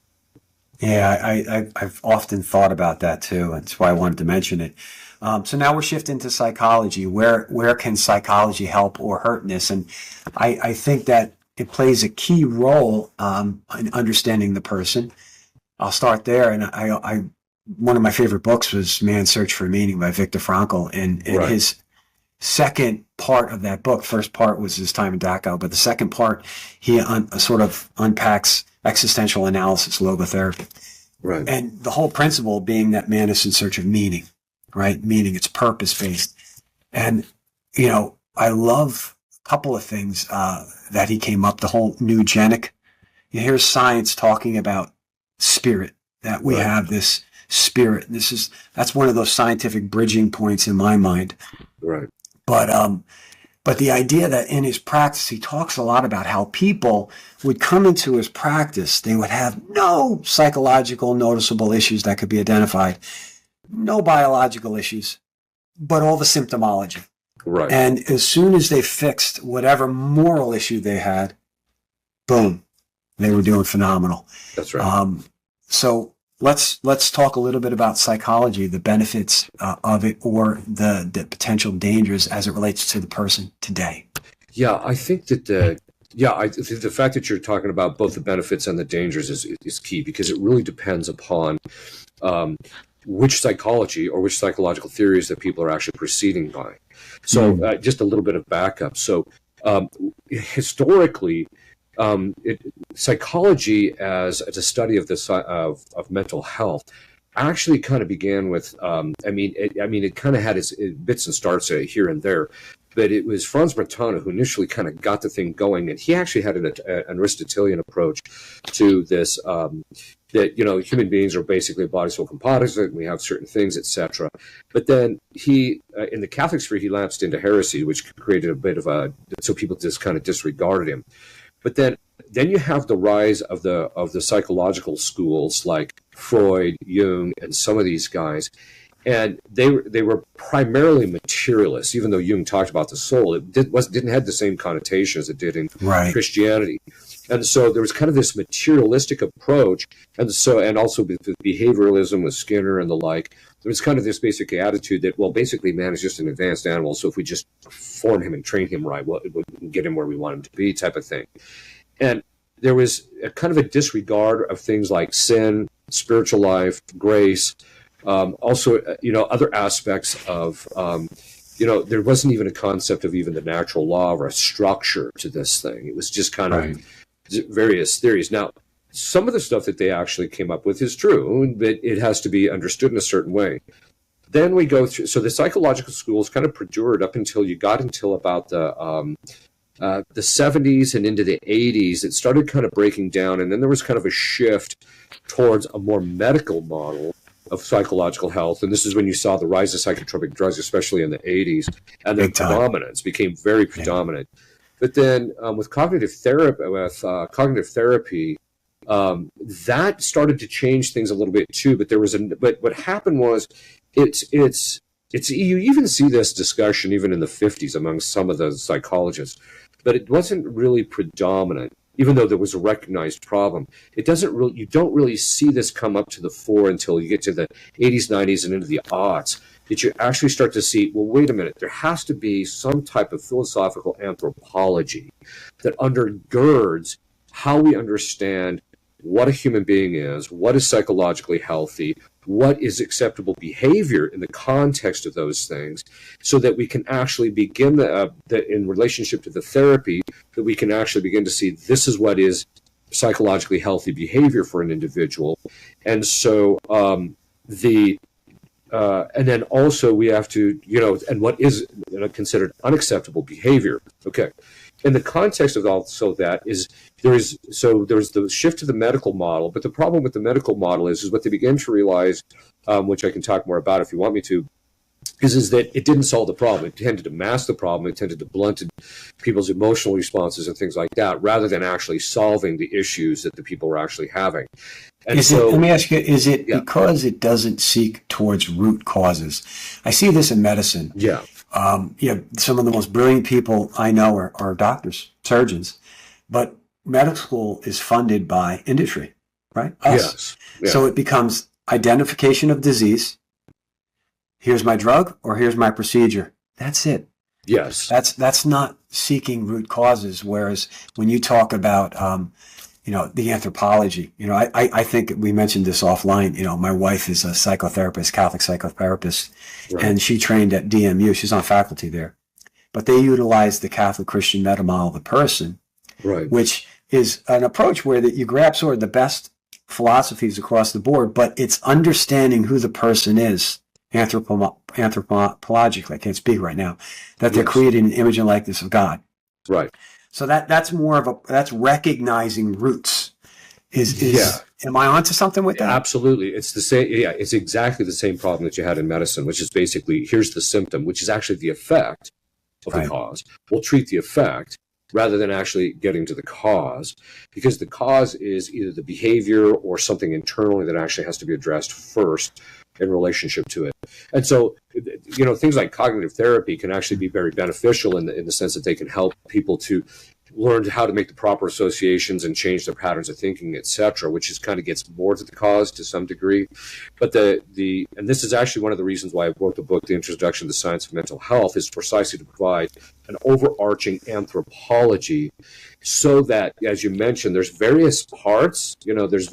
Yeah, I've often thought about that too. That's why I wanted to mention it. So now we're shifting to psychology. Where can psychology help or hurt in this? And I think that it plays a key role in understanding the person. I'll start there. And one of my favorite books was Man's Search for Meaning by Viktor Frankl. And his second part of that book, first part was his time in Dachau, but the second part, he sort of unpacks existential analysis, logotherapy. Right. And the whole principle being that man is in search of meaning, right? Meaning, it's purpose-based. And, I love a couple of things that he came up, the whole neugenic. You hear science talking about spirit, that we have this spirit. That's one of those scientific bridging points in my mind. Right. But the idea that in his practice, he talks a lot about how people would come into his practice. They would have no psychological noticeable issues that could be identified, no biological issues, but all the symptomology. Right. And as soon as they fixed whatever moral issue they had, boom, they were doing phenomenal. That's right. So let's talk a little bit about psychology, the benefits of it, or the potential dangers as it relates to the person today. Yeah, I think that the fact that you're talking about both the benefits and the dangers is key, because it really depends upon which psychology or which psychological theories that people are actually proceeding by. So just a little bit of backup. So historically, psychology as a study of of mental health actually kind of began with it kind of had its bits and starts here and there, but it was Franz Brentano who initially kind of got the thing going, and he actually had an Aristotelian approach to this, that human beings are basically a body soul composite, and we have certain things, etc. But then he in the Catholic sphere he lapsed into heresy, which created a bit of so people just kind of disregarded him. But then you have the rise of the psychological schools like Freud, Jung, and some of these guys, and they were primarily materialists. Even though Jung talked about the soul, it didn't have the same connotation as it did in Christianity. And so there was kind of this materialistic approach, and also with behavioralism with Skinner and the like. There was kind of this basic attitude that, well, basically man is just an advanced animal, so if we just form him and train him right, well, it would get him where we want him to be, type of thing. And there was a kind of a disregard of things like sin, spiritual life, grace, also, other aspects of there wasn't even a concept of even the natural law or a structure to this thing. It was just kind of various theories. Now, some of the stuff that they actually came up with is true, but it has to be understood in a certain way. Then we go through, so the psychological schools kind of perdured up until about the 70s and into the 80s. It started kind of breaking down, and then there was kind of a shift towards a more medical model of psychological health. And this is when you saw the rise of psychotropic drugs, especially in the 80s, and their predominance became very predominant. But then with cognitive therapy, that started to change things a little bit too. But but what happened was, you even see this discussion even in the 50s among some of the psychologists, but it wasn't really predominant, even though there was a recognized problem. You don't really see this come up to the fore until you get to the 80s, 90s, and into the aughts, that you actually start to see, well, wait a minute, there has to be some type of philosophical anthropology that undergirds how we understand what a human being is, what is psychologically healthy, what is acceptable behavior in the context of those things, so that we can actually begin in relationship to the therapy, that we can actually begin to see this is what is psychologically healthy behavior for an individual. And so and then also we have to, and what is considered unacceptable behavior. Okay. In the context of also that there's the shift to the medical model, but the problem with the medical model is what they begin to realize, which I can talk more about if you want me to, is that it didn't solve the problem. It tended to mask the problem. It tended to blunt people's emotional responses and things like that, rather than actually solving the issues that the people were actually having. And let me ask you, is it because it doesn't seek towards root causes? I see this in medicine. Yeah. Some of the most brilliant people I know are doctors, surgeons, but medical school is funded by industry, right? Us. Yes. Yeah. So it becomes identification of disease. Here's my drug, or here's my procedure. That's it. Yes. That's not seeking root causes. Whereas when you talk about, the anthropology, I think we mentioned this offline. My wife is a psychotherapist, Catholic psychotherapist, right, and she trained at DMU. She's on faculty there, but they utilize the Catholic Christian meta model of the person, right, which is an approach where that you grab sort of the best philosophies across the board, but it's understanding who the person is. Anthropologically, I can't speak right now, that they're created in the image and likeness of God. Right. So that's more that's recognizing roots. Am I onto something with that? Absolutely. It's the same. Yeah, it's exactly the same problem that you had in medicine, which is basically, here's the symptom, which is actually the effect of the cause. We'll treat the effect rather than actually getting to the cause, because the cause is either the behavior or something internally that actually has to be addressed first in relationship to it. And so, things like cognitive therapy can actually be very beneficial in the sense that they can help people to learn how to make the proper associations and change their patterns of thinking, etc., which is kind of gets more to the cause to some degree. But and this is actually one of the reasons why I wrote the book, The Introduction to the Science of Mental Health, is precisely to provide an overarching anthropology, so that, as you mentioned, there's various parts, there's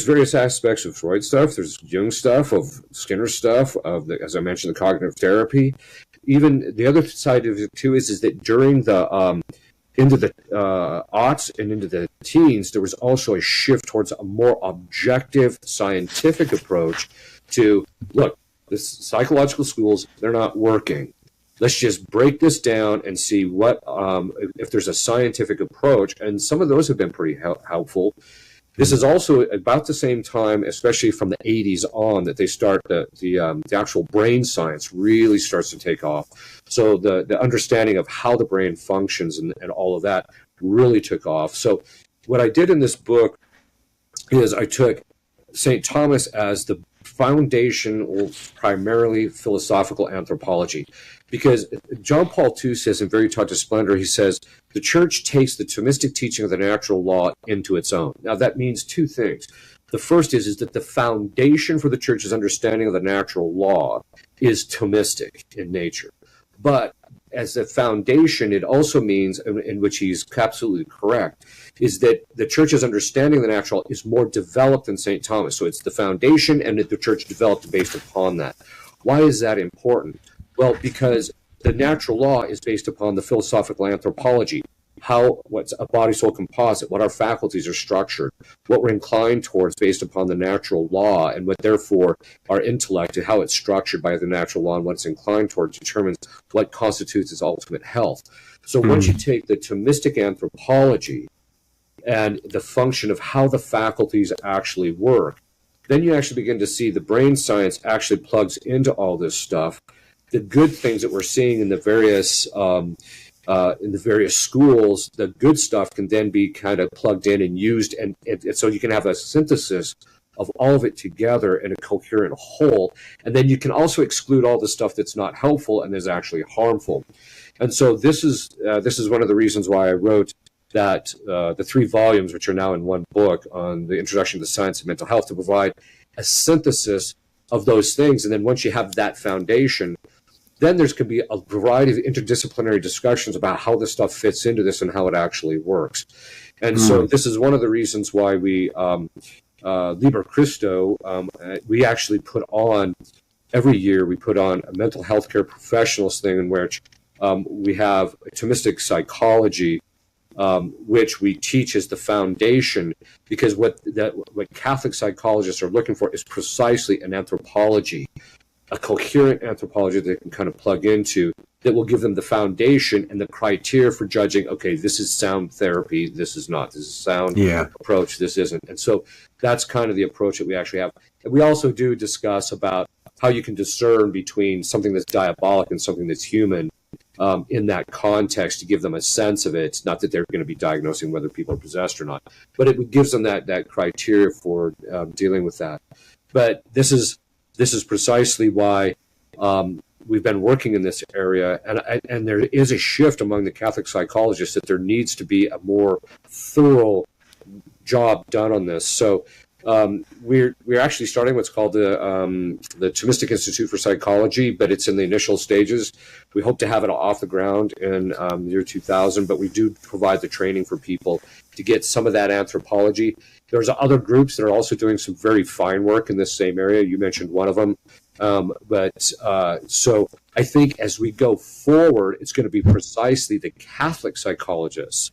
various aspects of Freud stuff, there's Jung stuff, of Skinner stuff, as I mentioned, the cognitive therapy. Even the other side of it too is that during the into the aughts and into the teens, there was also a shift towards a more objective scientific approach to, look, the psychological schools, they're not working. Let's just break this down and see what if there's a scientific approach, and some of those have been pretty helpful. This is also about the same time, especially from the 80s on, that they start the actual brain science really starts to take off. So the understanding of how the brain functions and all of that really took off. So what I did in this book is I took St. Thomas as the foundation, or primarily philosophical anthropology, because John Paul II says in Veritatis Splendor, he says, the church takes the Thomistic teaching of the natural law into its own. Now that means two things. The first is that the foundation for the church's understanding of the natural law is Thomistic in nature. But as a foundation, it also means, in which he's absolutely correct, is that the church's understanding of the natural is more developed than St. Thomas. So it's the foundation, and that the church developed based upon that. Why is that important? Well, because the natural law is based upon the philosophical anthropology, what's a body soul composite, what our faculties are structured, what we're inclined towards based upon the natural law, and what therefore our intellect and how it's structured by the natural law and what it's inclined towards determines what constitutes its ultimate health. So once you take the Thomistic anthropology and the function of how the faculties actually work, then you actually begin to see the brain science actually plugs into all this stuff. The good things that we're seeing in the various schools, the good stuff can then be kind of plugged in and used, and so you can have a synthesis of all of it together in a coherent whole. And then you can also exclude all the stuff that's not helpful and is actually harmful. And so this is one of the reasons why I wrote that the 3 volumes, which are now in one book, on the introduction to the science of mental health, to provide a synthesis of those things. And then once you have that foundation, then there's going to be a variety of interdisciplinary discussions about how this stuff fits into this and how it actually works. And so this is one of the reasons why we, Liber Christo, we actually put on, every year we put on a mental health care professionals thing in which we have Thomistic psychology, which we teach as the foundation, because what Catholic psychologists are looking for is precisely an anthropology, a coherent anthropology that they can kind of plug into, that will give them the foundation and the criteria for judging, okay, this is sound therapy, this is not, this is sound approach, this isn't. And so that's kind of the approach that we actually have. And we also do discuss about how you can discern between something that's diabolic and something that's human, in that context, to give them a sense of it. Not that they're going to be diagnosing whether people are possessed or not, but it gives them that criteria for dealing with that. But this is precisely why we've been working in this area, and there is a shift among the Catholic psychologists that there needs to be a more thorough job done on this. So we're actually starting what's called the Thomistic Institute for Psychology, but it's in the initial stages. We hope to have it off the ground in the year 2000, but we do provide the training for people to get some of that anthropology. There's other groups that are also doing some very fine work in this same area. You mentioned one of them. So I think as we go forward, it's going to be precisely the Catholic psychologists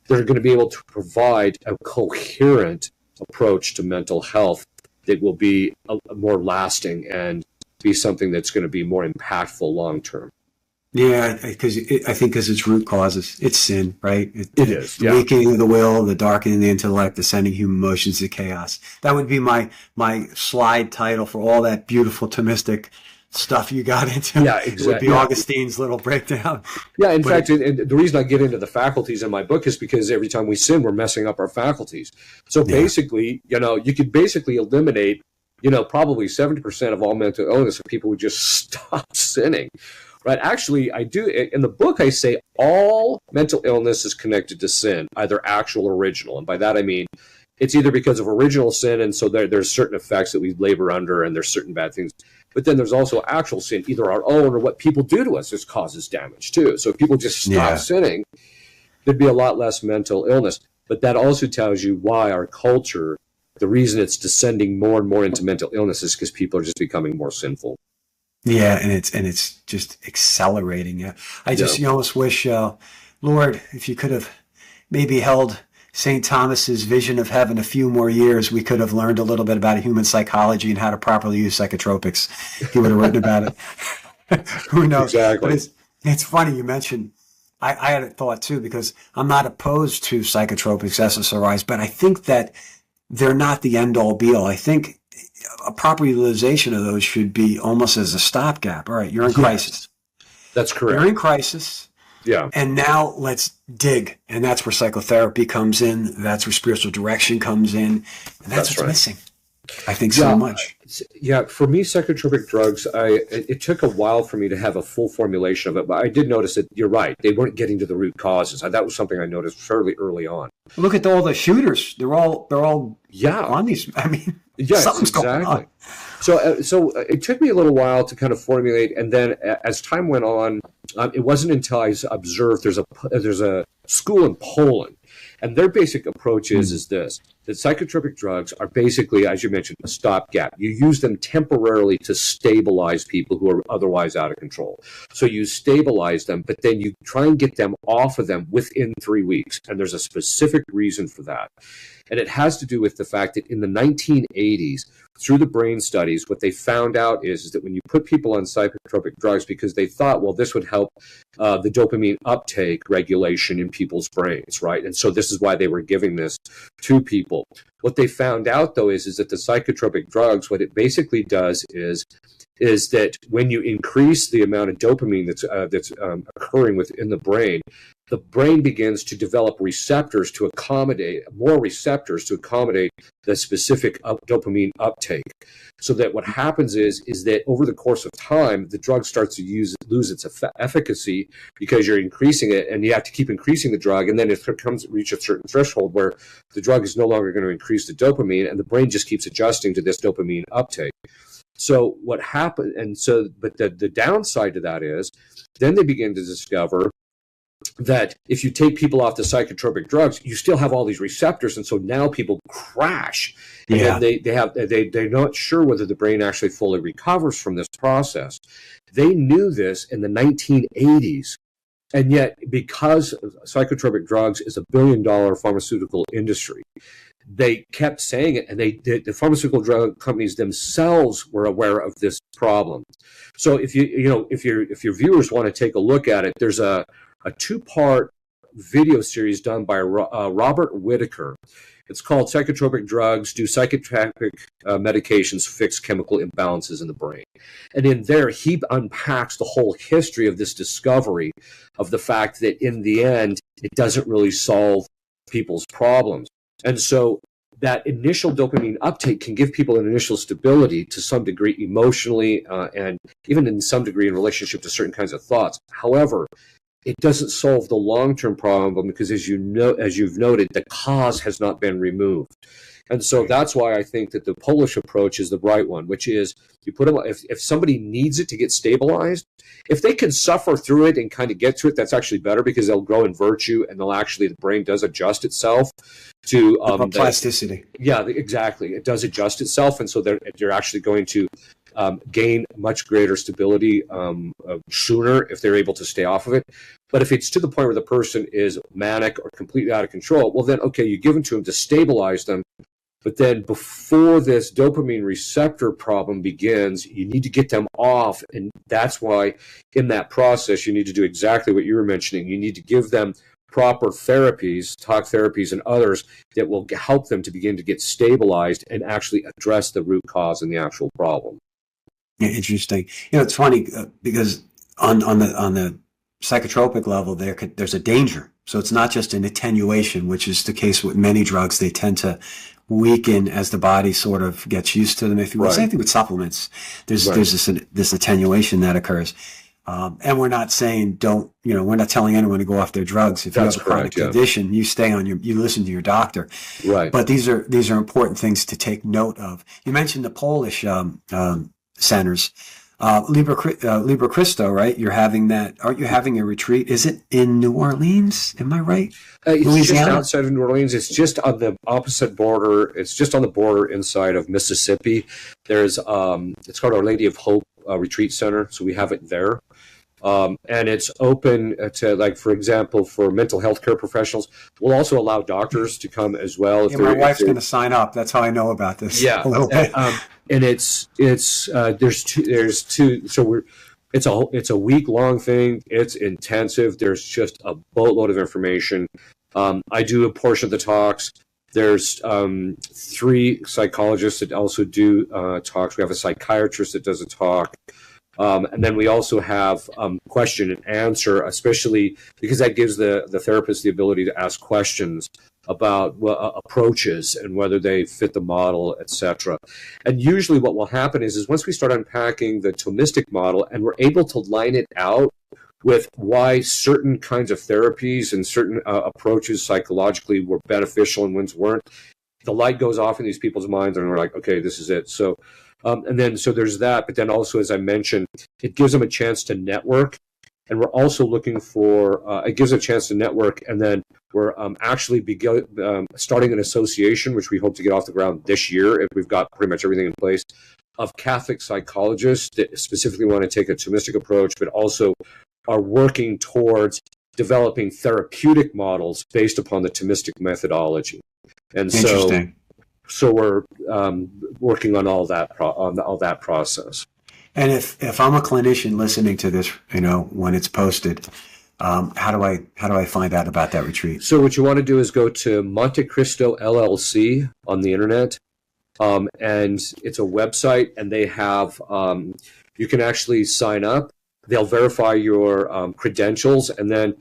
that are going to be able to provide a coherent approach to mental health that will be a more lasting and be something that's going to be more impactful long term. Yeah, I think because its root causes, it's sin, right? It is, the weakening of the will, the darkening of the intellect, the sending human emotions to chaos. That would be my slide title for all that beautiful Thomistic stuff you got into. Yeah, exactly. It would be Augustine's little breakdown. Yeah, in fact, and the reason I get into the faculties in my book is because every time we sin, we're messing up our faculties. So basically, you could basically eliminate, probably 70% of all mental illness if people would just stop sinning. Right. Actually, I do. In the book, I say all mental illness is connected to sin, either actual or original. And by that, I mean, it's either because of original sin, and so there's certain effects that we labor under, and there's certain bad things. But then there's also actual sin, either our own or what people do to us, just causes damage, too. So if people just stop sinning, there'd be a lot less mental illness. But that also tells you why our culture, the reason it's descending more and more into mental illness is because people are just becoming more sinful. Yeah, and it's just accelerating. Yeah, you almost wish, Lord, if you could have maybe held St. Thomas's vision of heaven a few more years, we could have learned a little bit about human psychology and how to properly use psychotropics. He would have written about it. Who knows? Exactly. But it's funny you mentioned. I had a thought too, because I'm not opposed to psychotropics, SSRIs, but I think that they're not the end all be all. I think a proper utilization of those should be almost as a stopgap. All right, you're in crisis. That's correct. You're in crisis. Yeah. And now let's dig. And that's where psychotherapy comes in. That's where spiritual direction comes in. And that's what's missing. I think so much. Yeah, for me, psychotropic drugs, it took a while for me to have a full formulation of it, but I did notice that you're right. They weren't getting to the root causes. That was something I noticed fairly early on. Look at all the shooters. They're all on these. I mean, something's going on. So it took me a little while to kind of formulate, and then as time went on, it wasn't until I observed there's a school in Poland, and their basic approach is this. that psychotropic drugs are basically, as you mentioned, a stopgap. You use them temporarily to stabilize people who are otherwise out of control. So you stabilize them, but then you try and get them off of them within 3 weeks. And there's a specific reason for that. And it has to do with the fact that in the 1980s, through the brain studies, what they found out is that when you put people on psychotropic drugs, because they thought, well, this would help the dopamine uptake regulation in people's brains, right? And so this is why they were giving this to people. What they found out, though, is that the psychotropic drugs, what it basically does is that when you increase the amount of dopamine that's occurring within the brain begins to develop receptors to accommodate the specific dopamine uptake. So that what happens is that over the course of time, the drug starts to lose its efficacy because you're increasing it, and you have to keep increasing the drug, and then it reach a certain threshold where the drug is no longer going to increase the dopamine, and the brain just keeps adjusting to this dopamine uptake. So what happened, but the downside to that is, then they begin to discover that if you take people off the psychotropic drugs, you still have all these receptors, and so now people crash. And they're not sure whether the brain actually fully recovers from this process. They knew this in the 1980s, and yet because psychotropic drugs is $1 billion pharmaceutical industry, they kept saying it, and the pharmaceutical drug companies themselves were aware of this problem. So if your viewers want to take a look at it, there's a 2-part video series done by Robert Whittaker. It's called Psychotropic Drugs Do Psychotropic Medications Fix Chemical Imbalances in the Brain? And in there, he unpacks the whole history of this discovery of the fact that in the end, it doesn't really solve people's problems. And so that initial dopamine uptake can give people an initial stability to some degree emotionally, and even in some degree in relationship to certain kinds of thoughts. However, it doesn't solve the long-term problem because, as you've noted, the cause has not been removed. And so that's why I think that the Polish approach is the right one, which is you put them, if somebody needs it to get stabilized, if they can suffer through it and kind of get to it, that's actually better because they'll grow in virtue, and the brain does adjust itself to plasticity. Yeah, exactly. It does adjust itself, and so they're actually going to gain much greater stability sooner if they're able to stay off of it. But if it's to the point where the person is manic or completely out of control, well then, okay, you give them to them to stabilize them. But then before this dopamine receptor problem begins, you need to get them off. And that's why in that process, you need to do exactly what you were mentioning. You need to give them proper therapies, talk therapies and others that will help them to begin to get stabilized and actually address the root cause and the actual problem. Yeah, interesting. It's funny because on the psychotropic level, there's a danger. So it's not just an attenuation, which is the case with many drugs. They tend to weaken as the body sort of gets used to them. If you will, same thing with supplements. There's this attenuation that occurs. And we're not saying we're not telling anyone to go off their drugs. If you have a chronic condition, you stay on you listen to your doctor. Right. But these are important things to take note of. You mentioned the Polish centers. Liber Christo, right? You're having that. Aren't you having a retreat? Is it in New Orleans? Am I right? It's Louisiana? Just outside of New Orleans. It's just on the opposite border. It's just on the border inside of Mississippi. There's it's called Our Lady of Hope Retreat Center. So we have it there. And it's open to, like, for example, for mental health care professionals. We'll also allow doctors to come as well. My wife's going to sign up. That's how I know about this. Yeah, a little bit. And it's there's two. So it's a week-long thing. It's intensive. There's just a boatload of information. I do a portion of the talks. There's 3 psychologists that also do talks. We have a psychiatrist that does a talk. And then we also have question and answer, especially because that gives the therapist the ability to ask questions about approaches and whether they fit the model, etc. And usually what will happen is once we start unpacking the Thomistic model and we're able to line it out with why certain kinds of therapies and certain approaches psychologically were beneficial and ones weren't, the light goes off in these people's minds and we're like, okay, this is it. So and then so there's that, but then also, as I mentioned, it gives them a chance to network. And we're also looking for, it gives a chance to network, and then we're actually starting an association, which we hope to get off the ground this year, if we've got pretty much everything in place, of Catholic psychologists that specifically want to take a Thomistic approach, but also are working towards developing therapeutic models based upon the Thomistic methodology. And so we're working on all that process. And if I'm a clinician listening to this, when it's posted, how do I find out about that retreat? So what you want to do is go to Monte Cristo LLC on the internet, and it's a website, and they have you can actually sign up. They'll verify your credentials, and then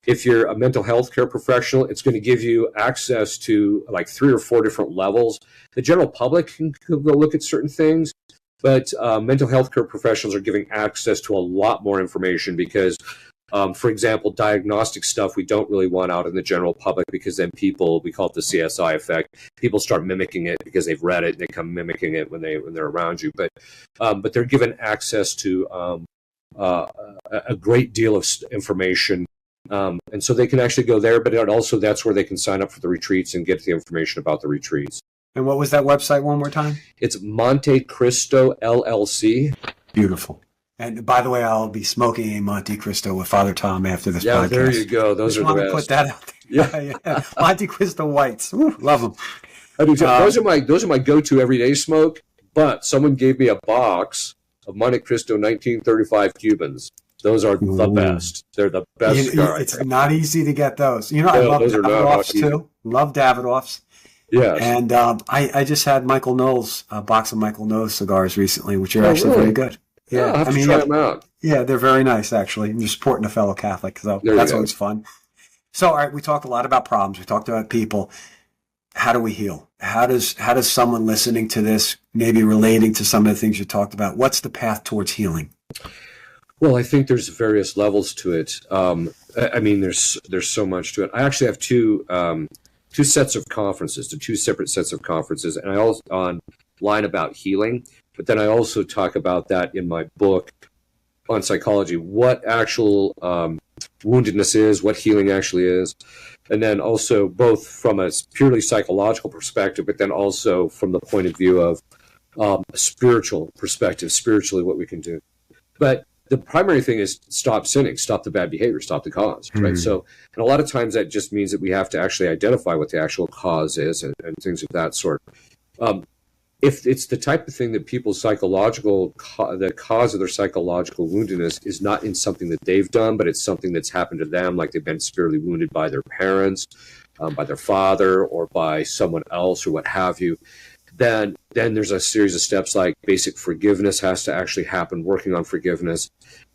if you're a mental health care professional, it's going to give you access to like 3 or 4 different levels. The general public can go look at certain things, but mental health care professionals are giving access to a lot more information because, for example, diagnostic stuff we don't really want out in the general public because then people, we call it the CSI effect, people start mimicking it because they've read it and they come mimicking it when they're around you. But they're given access to a great deal of information. And so they can actually go there, but also that's where they can sign up for the retreats and get the information about the retreats. And what was that website one more time? It's Monte Cristo LLC. Beautiful. And by the way, I'll be smoking a Monte Cristo with Father Tom after this podcast. Yeah, there you go. Those are the best. I want to put that out there. Yeah. Monte Cristo whites. Ooh, love them. I do too. Those are my go-to everyday smoke, but someone gave me a box of Monte Cristo 1935 Cubans. Those are the best. They're the best cigars. It's not easy to get those. I love Davidoffs too. Love Davidoffs. Yes. And I just had Michael Knowles, a box of Michael Knowles cigars recently, which are actually very good. Yeah, I'll have to try them out. Yeah, they're very nice, actually. You're supporting a fellow Catholic, so that's always fun. So, all right, we talked a lot about problems. We talked about people. How do we heal? How does someone listening to this, maybe relating to some of the things you talked about, what's the path towards healing? Well, I think there's various levels to it. There's so much to it. I actually have two sets of conferences, two separate sets of conferences, and I also online about healing. But then I also talk about that in my book on psychology, what actual woundedness is, what healing actually is, and then also both from a purely psychological perspective, but then also from the point of view of a spiritual perspective, spiritually what we can do. But the primary thing is stop sinning, stop the bad behavior, stop the cause, right? So, and a lot of times that just means that we have to actually identify what the actual cause is and things of that sort. If it's the type of thing that people's the cause of their psychological woundedness is not in something that they've done, but it's something that's happened to them, like they've been severely wounded by their parents, by their father, or by someone else, or what have you, then there's a series of steps like basic forgiveness has to actually happen, working on forgiveness,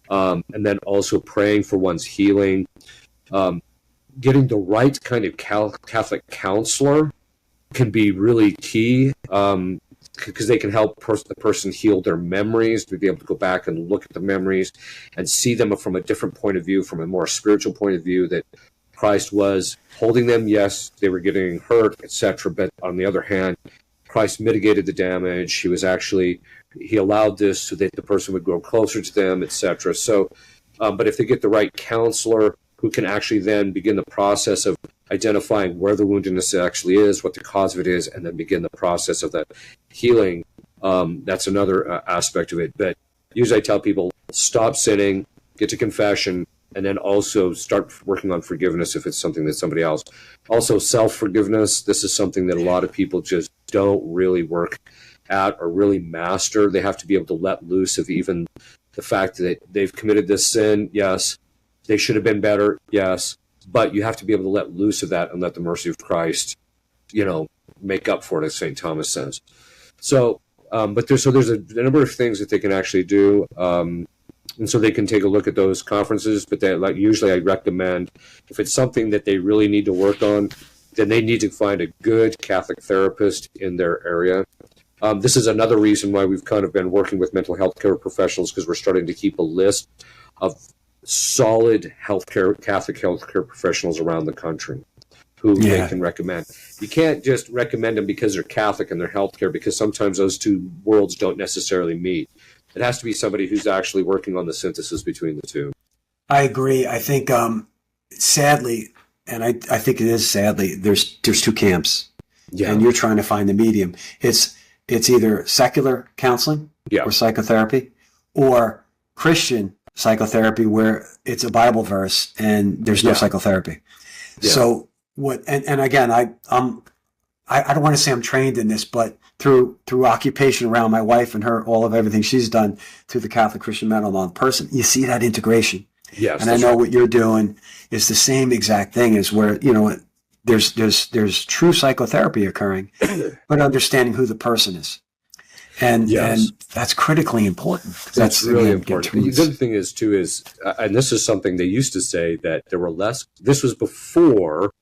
and then also praying for one's healing, getting the right kind of Catholic counselor can be really key, because they can help the person heal their memories, to be able to go back and look at the memories and see them from a different point of view, from a more spiritual point of view, that Christ was holding them. Yes, they were getting hurt, etc. But on the other hand, Christ mitigated the damage. He allowed this so that the person would grow closer to them, etc. So, but if they get the right counselor who can actually then begin the process of identifying where the woundedness actually is, what the cause of it is, and then begin the process of that healing, that's another aspect of it. But usually I tell people, stop sinning, get to confession, and then also start working on forgiveness if it's something that somebody else. Also, self-forgiveness. This is something that a lot of people just don't really work at or really master. They have to be able to let loose of even the fact that they've committed this sin. Yes, they should have been better. Yes, but you have to be able to let loose of that and let the mercy of Christ, make up for it, as St. Thomas says. So, there's a number of things that they can actually do. And so they can take a look at those conferences, but usually I recommend, if it's something that they really need to work on, then they need to find a good Catholic therapist in their area. This is another reason why we've kind of been working with mental health care professionals, because we're starting to keep a list of solid Catholic healthcare professionals around the country who they can recommend. You can't just recommend them because they're Catholic and they're healthcare, because sometimes those two worlds don't necessarily meet. It has to be somebody who's actually working on the synthesis between the two. I agree. I think, sadly, and I think it is sadly, there's two camps, Yeah. and you're trying to find the medium. It's either secular counseling Yeah. or psychotherapy, or Christian psychotherapy where it's a Bible verse and there's no Yeah. psychotherapy. Yeah. So what? And again, I don't want to say I'm trained in this, but through occupation around my wife and her, all of everything she's done through the Catholic Christian mental model person, you see that integration. Yes. And I know what you're doing is the same exact thing as where, there's true psychotherapy occurring, but understanding who the person is. And that's critically important. That's really again, important. The other thing is, too, and this is something they used to say, that there were less, this was before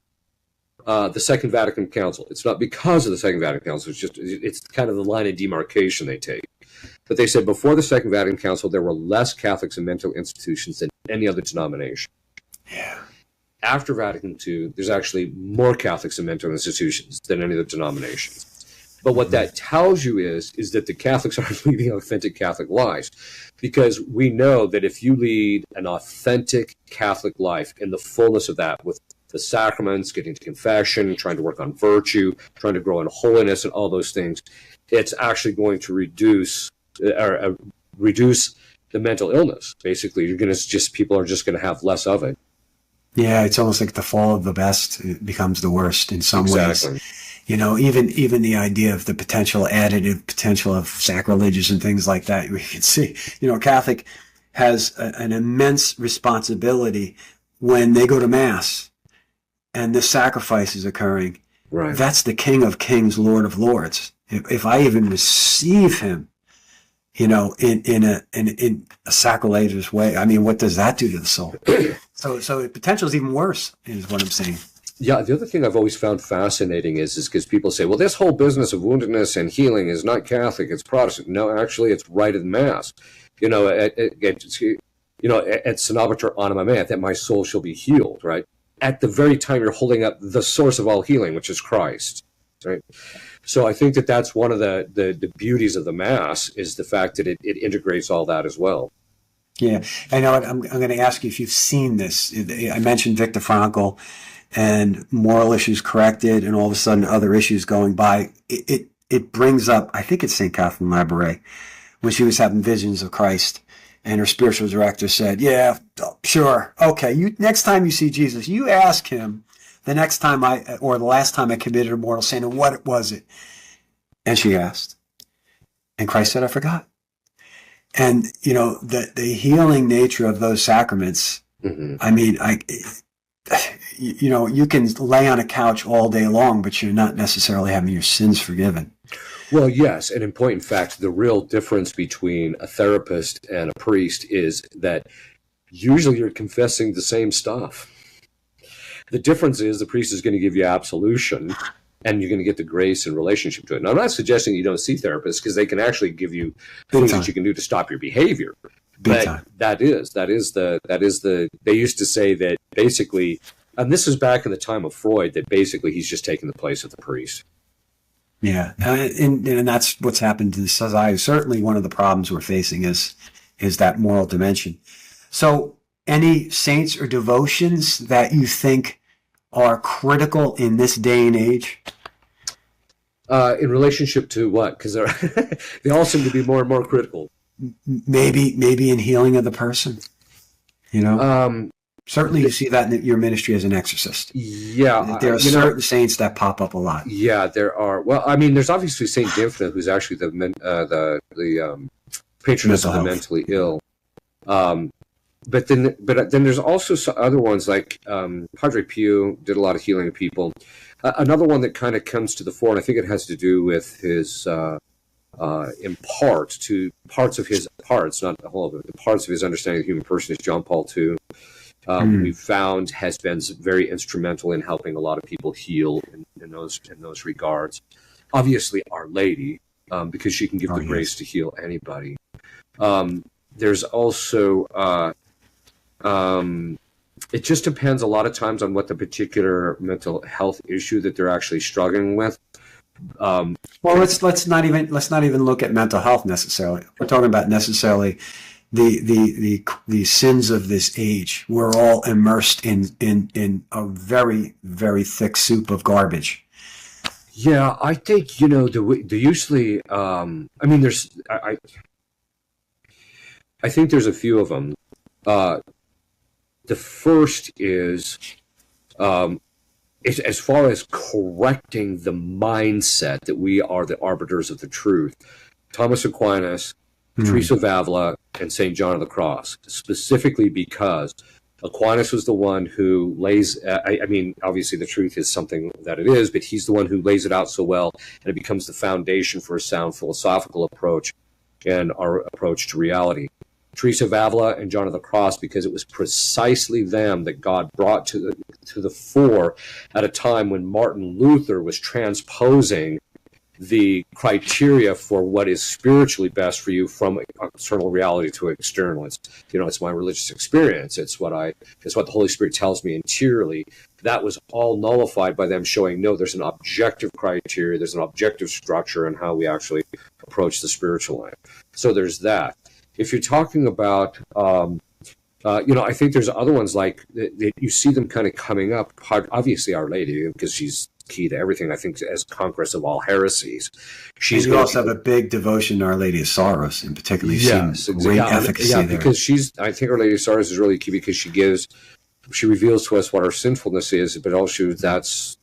the Second Vatican Council. It's not because of the Second Vatican Council, it's kind of the line of demarcation they take. But they said before the Second Vatican Council, there were less Catholics in mental institutions than any other denomination. Yeah. After Vatican II, there's actually more Catholics in mental institutions than any other denominations. But what that tells you is that the Catholics are leading authentic Catholic lives, because we know that if you lead an authentic Catholic life in the fullness of that, with the sacraments, getting to confession, trying to work on virtue, trying to grow in holiness and all those things, it's actually going to reduce the mental illness. Basically, people are just going to have less of it. Yeah, it's almost like the fall of the best becomes the worst in some ways. Even the idea of the additive potential of sacrilegious and things like that, we can see, Catholic has an immense responsibility when they go to Mass and this sacrifice is occurring. Right. That's the King of Kings, Lord of Lords. If I even receive him, in a sacrilegious way, I mean, what does that do to the soul? So the potential is even worse, is what I'm saying. Yeah, the other thing I've always found fascinating is because people say, well, this whole business of woundedness and healing is not Catholic, it's Protestant. No, actually, it's rite of Mass. Et Senabatur anima mea, that my soul shall be healed, right? At the very time you're holding up the source of all healing, which is Christ, right? So I think that's one of the beauties of the Mass, is the fact that it integrates all that as well. Yeah, I know. I'm going to ask you if you've seen this. I mentioned Viktor Frankl and moral issues corrected, and all of a sudden other issues going by. It brings up, I think it's St. Catherine Labouré, when she was having visions of Christ, and her spiritual director said, yeah, sure, okay, next time you see Jesus, you ask him the last time I committed a mortal sin, and what was it? And she asked. And Christ said, I forgot. And, the healing nature of those sacraments, mm-hmm. I mean, you can lay on a couch all day long, but you're not necessarily having your sins forgiven. Well, yes. And in point in fact, the real difference between a therapist and a priest is that usually you're confessing the same stuff. The difference is the priest is going to give you absolution, and you're going to get the grace in relationship to it. Now, I'm not suggesting you don't see therapists, because they can actually give you things that you can do to stop your behavior. But they used to say that basically, and this is back in the time of Freud, that basically he's just taking the place of the priest. Yeah, and that's what's happened to society. Certainly one of the problems we're facing is that moral dimension. So any saints or devotions that you think are critical in this day and age? In relationship to what? Because they all seem to be more and more critical. Maybe in healing of the person. Certainly you see that in your ministry as an exaorcist. Yeah. There are certain saints that pop up a lot. Yeah, there are. Well, I mean, there's obviously Saint Dymphna, who's actually the patroness of the mentally ill. But then there's also some other ones, like Padre Pio did a lot of healing of people. Another one that kind of comes to the fore, and I think it has to do with his, in part, to parts of his parts, not the whole of it, the parts of his understanding of the human person, is John Paul II. We've found has been very instrumental in helping a lot of people heal in those regards. Obviously, Our Lady, because she can give the grace to heal anybody. There's also it just depends a lot of times on what the particular mental health issue that they're actually struggling with. Well, let's not even look at mental health necessarily. We're talking about necessarily the sins of this age. We're all immersed in a very, very thick soup of garbage. Yeah, I think, the usually, I think there's a few of them. The first is, as far as correcting the mindset that we are the arbiters of the truth. Thomas Aquinas, Teresa of Avila, and St. John of the Cross, specifically because Aquinas was the one who lays, obviously the truth is something that it is, but he's the one who lays it out so well, and it becomes the foundation for a sound philosophical approach and our approach to reality. Teresa of Avila and John of the Cross, because it was precisely them that God brought to the fore at a time when Martin Luther was transposing the criteria for what is spiritually best for you from external reality to external. It's my religious experience. It's what the Holy Spirit tells me interiorly. That was all nullified by them showing, no, there's an objective criteria, there's an objective structure in how we actually approach the spiritual life. So there's that. If you're talking about, I think there's other ones like that you see them kind of coming up. Obviously, Our Lady, because she's key to everything, I think, as conqueress of all heresies. And you also have a big devotion to Our Lady of Sorrows, in particular. Yes, great efficacy there. Because I think Our Lady of Sorrows is really key because she reveals to us what our sinfulness is, but also it's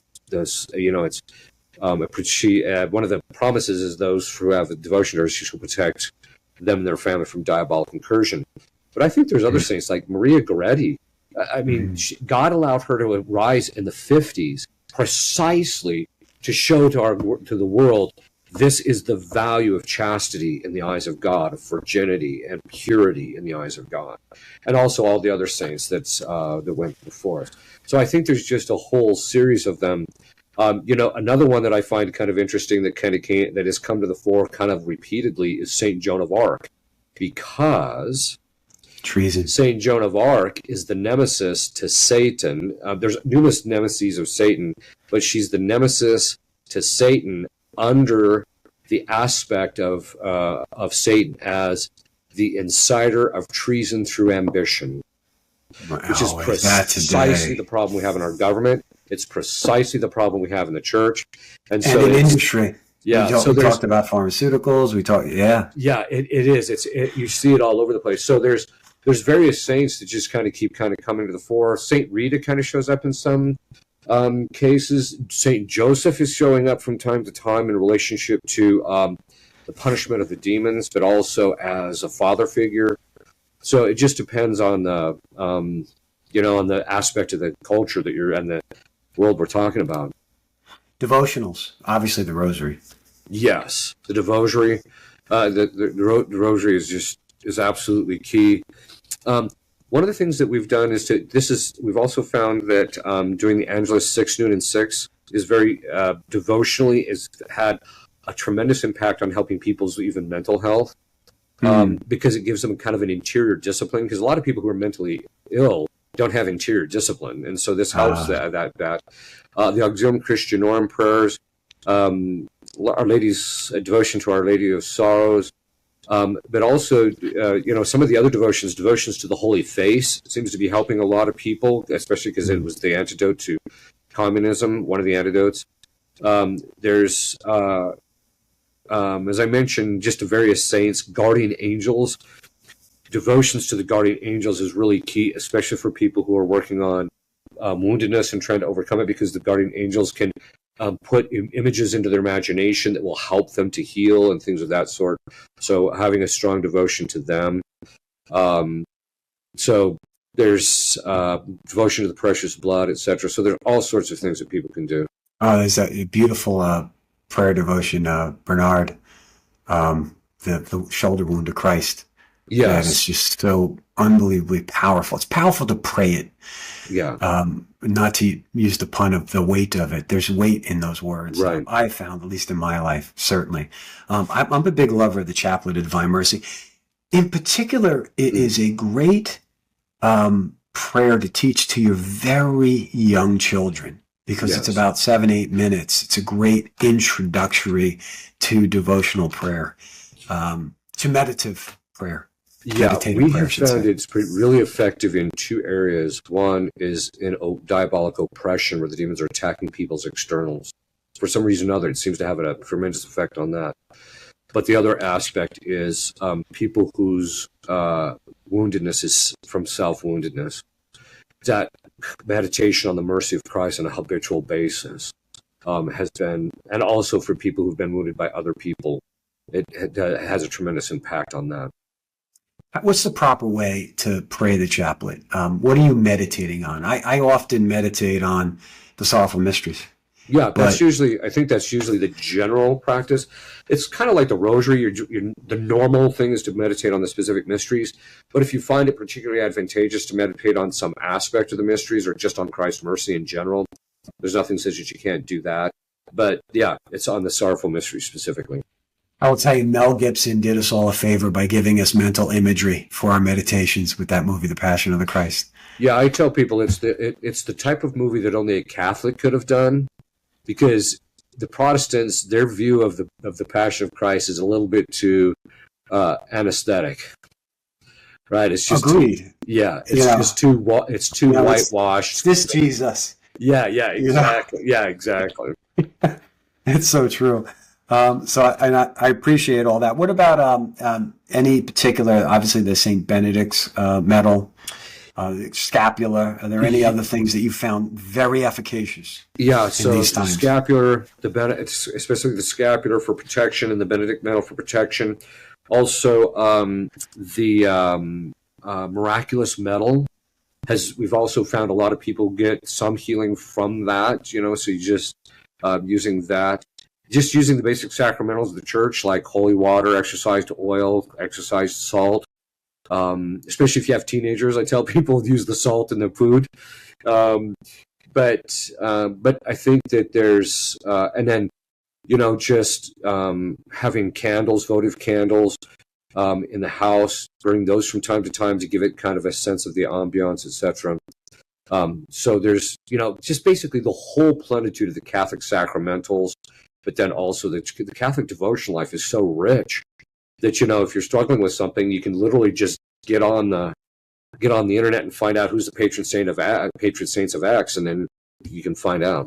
one of the promises is those who have a devotion to her, she shall protect them and their family from diabolic incursion. But I think there's other saints like Maria Goretti. God allowed her to rise in the 50s precisely to show to the world this is the value of chastity in the eyes of God, of virginity and purity in the eyes of God, and also all the other saints that went before us. So I think there's just a whole series of them. Another one that I find kind of interesting that has come to the fore kind of repeatedly is Saint Joan of Arc, because treason. Saint Joan of Arc is the nemesis to Satan. There's numerous nemeses of Satan, but she's the nemesis to Satan under the aspect of Satan as the inciter of treason through ambition, which is precisely the problem we have in our government. It's precisely the problem we have in the church, and so in industry. Yeah, we talked about pharmaceuticals. Yeah, it is. You see it all over the place. So there's various saints that just kind of keep coming to the fore. Saint Rita kind of shows up in some cases. Saint Joseph is showing up from time to time in relationship to the punishment of the demons, but also as a father figure. So it just depends on the on the aspect of the culture that you're and the world we're talking about. Devotionals, obviously the Rosary. Yes, the Devotionary. The Rosary is absolutely key. One of the things that we've done we've also found that doing the Angelus 6, noon, and 6 is very devotionally has had a tremendous impact on helping people's even mental health, because it gives them kind of an interior discipline. Because a lot of people who are mentally ill don't have interior discipline, and so this helps that. The Auxilium Christianorum prayers, Our Lady's devotion to Our Lady of Sorrows, but also some of the other devotions to the Holy Face seems to be helping a lot of people, especially because it was the antidote to communism, one of the antidotes. There's as I mentioned, just to various saints, guardian angels. Devotions to the guardian angels is really key, especially for people who are working on woundedness and trying to overcome it, because the guardian angels can put images into their imagination that will help them to heal and things of that sort. So having a strong devotion to them. So there's devotion to the precious blood, etc. So there's all sorts of things that people can do. Oh, there's a beautiful prayer devotion, Bernard, the shoulder wound to Christ. Yes. And it's just so unbelievably powerful. It's powerful to pray it. Yeah. Not to use the pun of the weight of it. There's weight in those words. Right. I found, at least in my life, certainly. I'm a big lover of the Chaplet of Divine Mercy. In particular, it is a great prayer to teach to your very young children, because it's about 7-8 minutes. It's a great introductory to devotional prayer, to meditative prayer. Yeah, meditative we prayer, I have should found say. it's really effective in two areas. One is in diabolic oppression, where the demons are attacking people's externals. For some reason or other, it seems to have a tremendous effect on that. But the other aspect is people whose woundedness is from self-woundedness. That meditation on the mercy of Christ on a habitual basis has been, and also for people who've been wounded by other people, it has a tremendous impact on that. What's the proper way to pray the chaplet? What are you meditating on? I often meditate on the sorrowful mysteries. Yeah, I think that's usually the general practice. It's kind of like the rosary. The normal thing is to meditate on the specific mysteries. But if you find it particularly advantageous to meditate on some aspect of the mysteries or just on Christ's mercy in general, there's nothing that says that you can't do that. But yeah, it's on the sorrowful mysteries specifically. I will tell you, Mel Gibson did us all a favor by giving us mental imagery for our meditations with that movie, The Passion of the Christ. Yeah, I tell people it's the type of movie that only a Catholic could have done, because the Protestants, their view of the Passion of Christ is a little bit too anesthetic, right? It's just agreed. It's too whitewashed. It's this Jesus. Yeah, exactly. Yeah, exactly. It's so true. So I appreciate all that. What about any particular? Obviously, the Saint Benedict's medal, scapula. Are there any other things that you found very efficacious? Yeah, so the scapular, especially the scapular for protection, and the Benedict medal for protection. Also, the miraculous medal we've also found a lot of people get some healing from that. So you just using that. Just using the basic sacramentals of the church, like holy water, exercised oil, exercised salt. Especially if you have teenagers, I tell people to use the salt in the food. But I think that there's and then just having candles, votive candles in the house, burning those from time to time to give it kind of a sense of the ambiance, etc. So there's just basically the whole plenitude of the Catholic sacramentals. But then also the Catholic devotional life is so rich that, if you're struggling with something, you can literally just get on the internet and find out who's the patron saints of X, and then you can find out.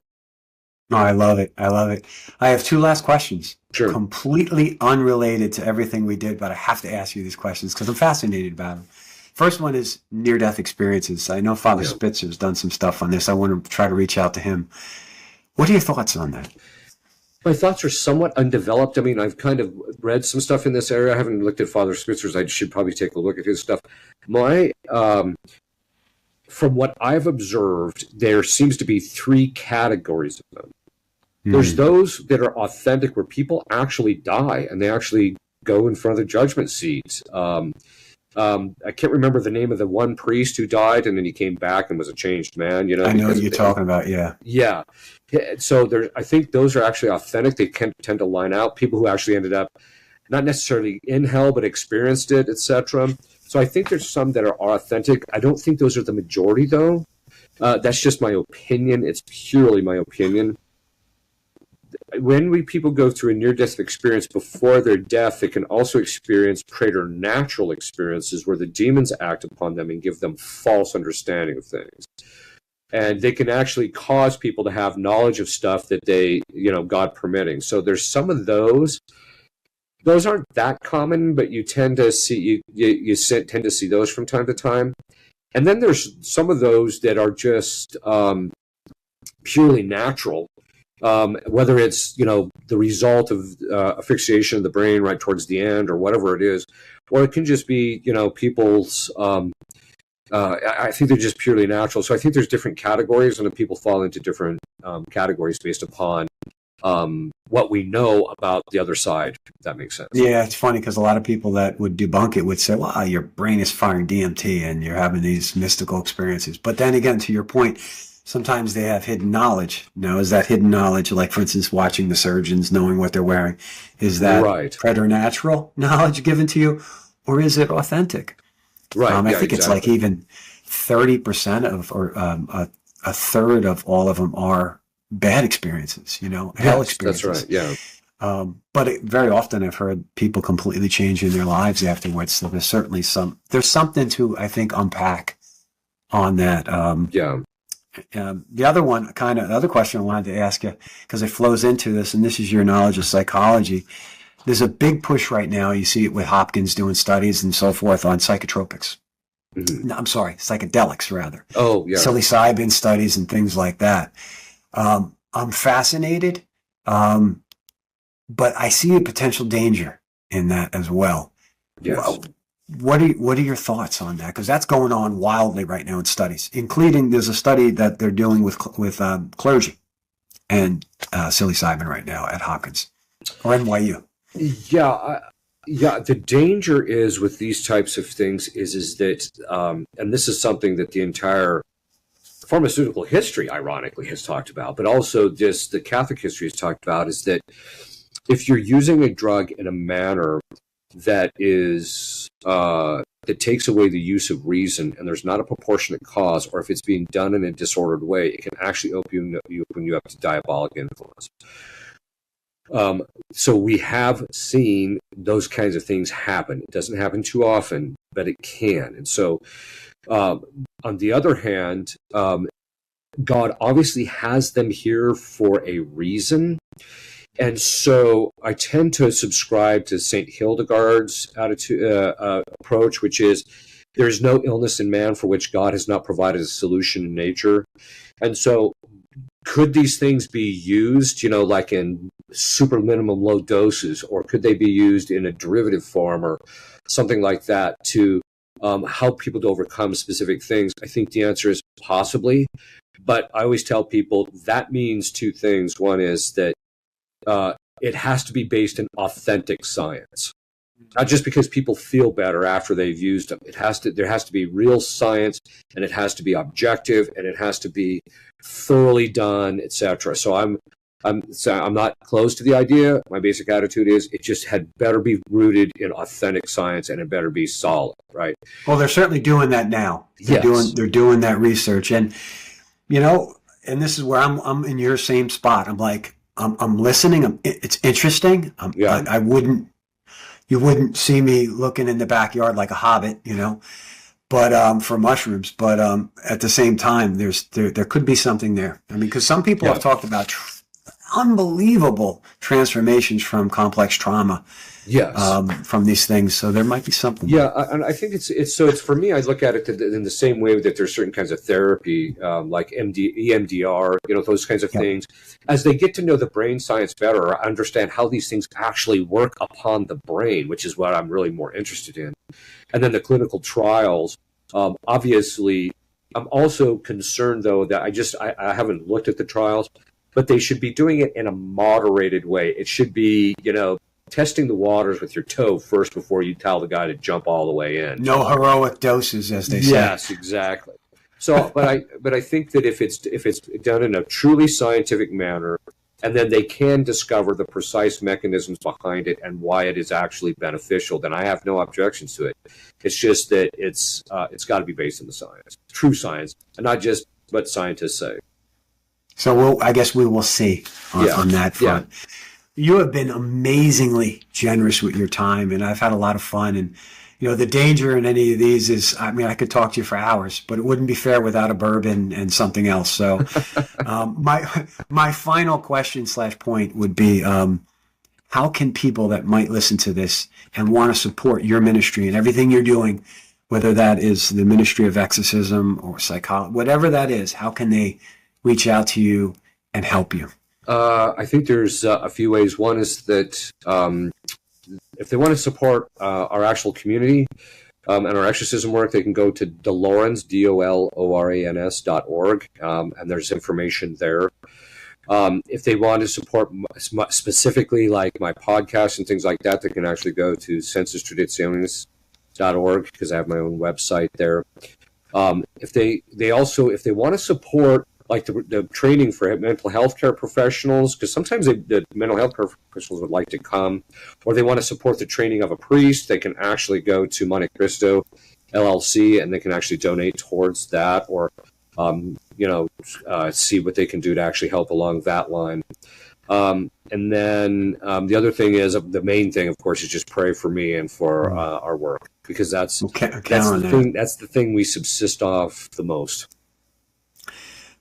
Oh, I love it. I have two last questions. Sure. Completely unrelated to everything we did, but I have to ask you these questions because I'm fascinated about them. First one is near-death experiences. I know Father Spitzer's done some stuff on this. I want to try to reach out to him. What are your thoughts on that? My thoughts are somewhat undeveloped. I mean, I've kind of read some stuff in this area. I haven't looked at Father Spitzer's. I should probably take a look at his stuff. From what I've observed, there seems to be three categories of them. There's those that are authentic, where people actually die and they actually go in front of the judgment seat. I can't remember the name of the one priest who died, and then he came back and was a changed man. I know what you're talking about. Yeah. Yeah. So I think those are actually authentic. They can tend to line out people who actually ended up not necessarily in hell, but experienced it, etc. So I think there's some that are authentic. I don't think those are the majority, though. That's just my opinion. It's purely my opinion. When people go through a near-death experience before their death, they can also experience preternatural experiences where the demons act upon them and give them false understanding of things. And they can actually cause people to have knowledge of stuff that they, God permitting. So there's some of those. Those aren't that common, but you tend to see you tend to see those from time to time. And then there's some of those that are just purely natural. Whether it's the result of asphyxiation of the brain right towards the end, or whatever it is, or it can just be people's. I think they're just purely natural. So I think there's different categories, and people fall into different categories based upon what we know about the other side. If that makes sense. Yeah, it's funny because a lot of people that would debunk it would say, "Well, your brain is firing DMT, and you're having these mystical experiences." But then again, to your point. Sometimes they have hidden knowledge. Now, is that hidden knowledge, like, for instance, watching the surgeons, knowing what they're wearing, is that preternatural knowledge given to you, or is it authentic? Right. I think it's like even 30% of, or a third of all of them are bad experiences, hell experiences. That's right, yeah. But very often I've heard people completely changing their lives afterwards. So there's certainly there's something to, I think, unpack on that. Yeah. The other question I wanted to ask you, because it flows into this, and this is your knowledge of psychology. There's a big push right now. You see it with Hopkins doing studies and so forth on psychotropics. No, I'm sorry, psychedelics rather. Oh, yeah. Psilocybin studies and things like that. I'm fascinated, but I see a potential danger in that as well. Yes. What are your thoughts on that? Because that's going on wildly right now in studies, including there's a study that they're doing with clergy and psilocybin right now at Hopkins or NYU. Yeah, the danger is with these types of things is that, and this is something that the entire pharmaceutical history, ironically, has talked about, but also just the Catholic history has talked about, is that if you're using a drug in a manner that is that takes away the use of reason, and there's not a proportionate cause, or if it's being done in a disordered way, it can actually open you up to diabolic influence. So we have seen those kinds of things happen. It doesn't happen too often, but it can. And so, on the other hand, God obviously has them here for a reason. And so I tend to subscribe to St. Hildegard's approach, which is there is no illness in man for which God has not provided a solution in nature. And so could these things be used, like in super minimum low doses, or could they be used in a derivative form or something like that to help people to overcome specific things? I think the answer is possibly. But I always tell people that means two things. One is that it has to be based in authentic science, not just because people feel better after they've used them. There has to be real science, and it has to be objective, and it has to be thoroughly done, etc. So I'm not close to the idea. My basic attitude is it just had better be rooted in authentic science, and it better be solid, right? Well, they're certainly doing that now. They're doing that research, and and this is where I'm in your same spot. I'm like, I'm listening. It's interesting. You wouldn't see me looking in the backyard like a hobbit, but for mushrooms. But at the same time, there could be something there. I mean, because some people have talked about unbelievable transformations from complex trauma. Yes. From these things, so there might be something. Yeah, and I think it's for me. I look at it in the same way that there's certain kinds of therapy, like EMDR, those kinds of things. As they get to know the brain science better, or understand how these things actually work upon the brain, which is what I'm really more interested in, and then the clinical trials. Obviously, I'm also concerned though that I haven't looked at the trials, but they should be doing it in a moderated way. It should be, testing the waters with your toe first before you tell the guy to jump all the way in. No heroic doses, as they say. Yes, exactly. So, but I think that if it's done in a truly scientific manner, and then they can discover the precise mechanisms behind it and why it is actually beneficial, then I have no objections to it. It's just that it's got to be based on the science, true science, and not just what scientists say. So I guess we will see on that front. Yeah. You have been amazingly generous with your time, and I've had a lot of fun. And, the danger in any of these is, I could talk to you for hours, but it wouldn't be fair without a bourbon and something else. So my final question / point would be, how can people that might listen to this and want to support your ministry and everything you're doing, whether that is the ministry of exorcism or psychology, whatever that is, how can they reach out to you and help you? I think there's a few ways. One is that if they want to support our actual community and our exorcism work, they can go to Dolorans, DOLORANS.org, and there's information there. If they want to support specifically like my podcast and things like that, they can actually go to sensustraditionis.org, because I have my own website there. If they want to support like the training for mental health care professionals, because sometimes the mental health care professionals would like to come, or they want to support the training of a priest, they can actually go to Monte Cristo LLC, and they can actually donate towards that, or see what they can do to actually help along that line. And then the other thing is, the main thing, of course, is just pray for me and for our work, because that's the thing we subsist off the most.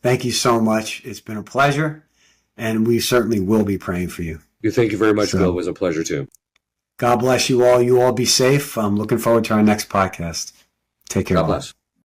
Thank you so much. It's been a pleasure, and we certainly will be praying for you. Thank you very much, Bill. It was a pleasure too. God bless you all. You all be safe. I'm looking forward to our next podcast. Take care. God bless.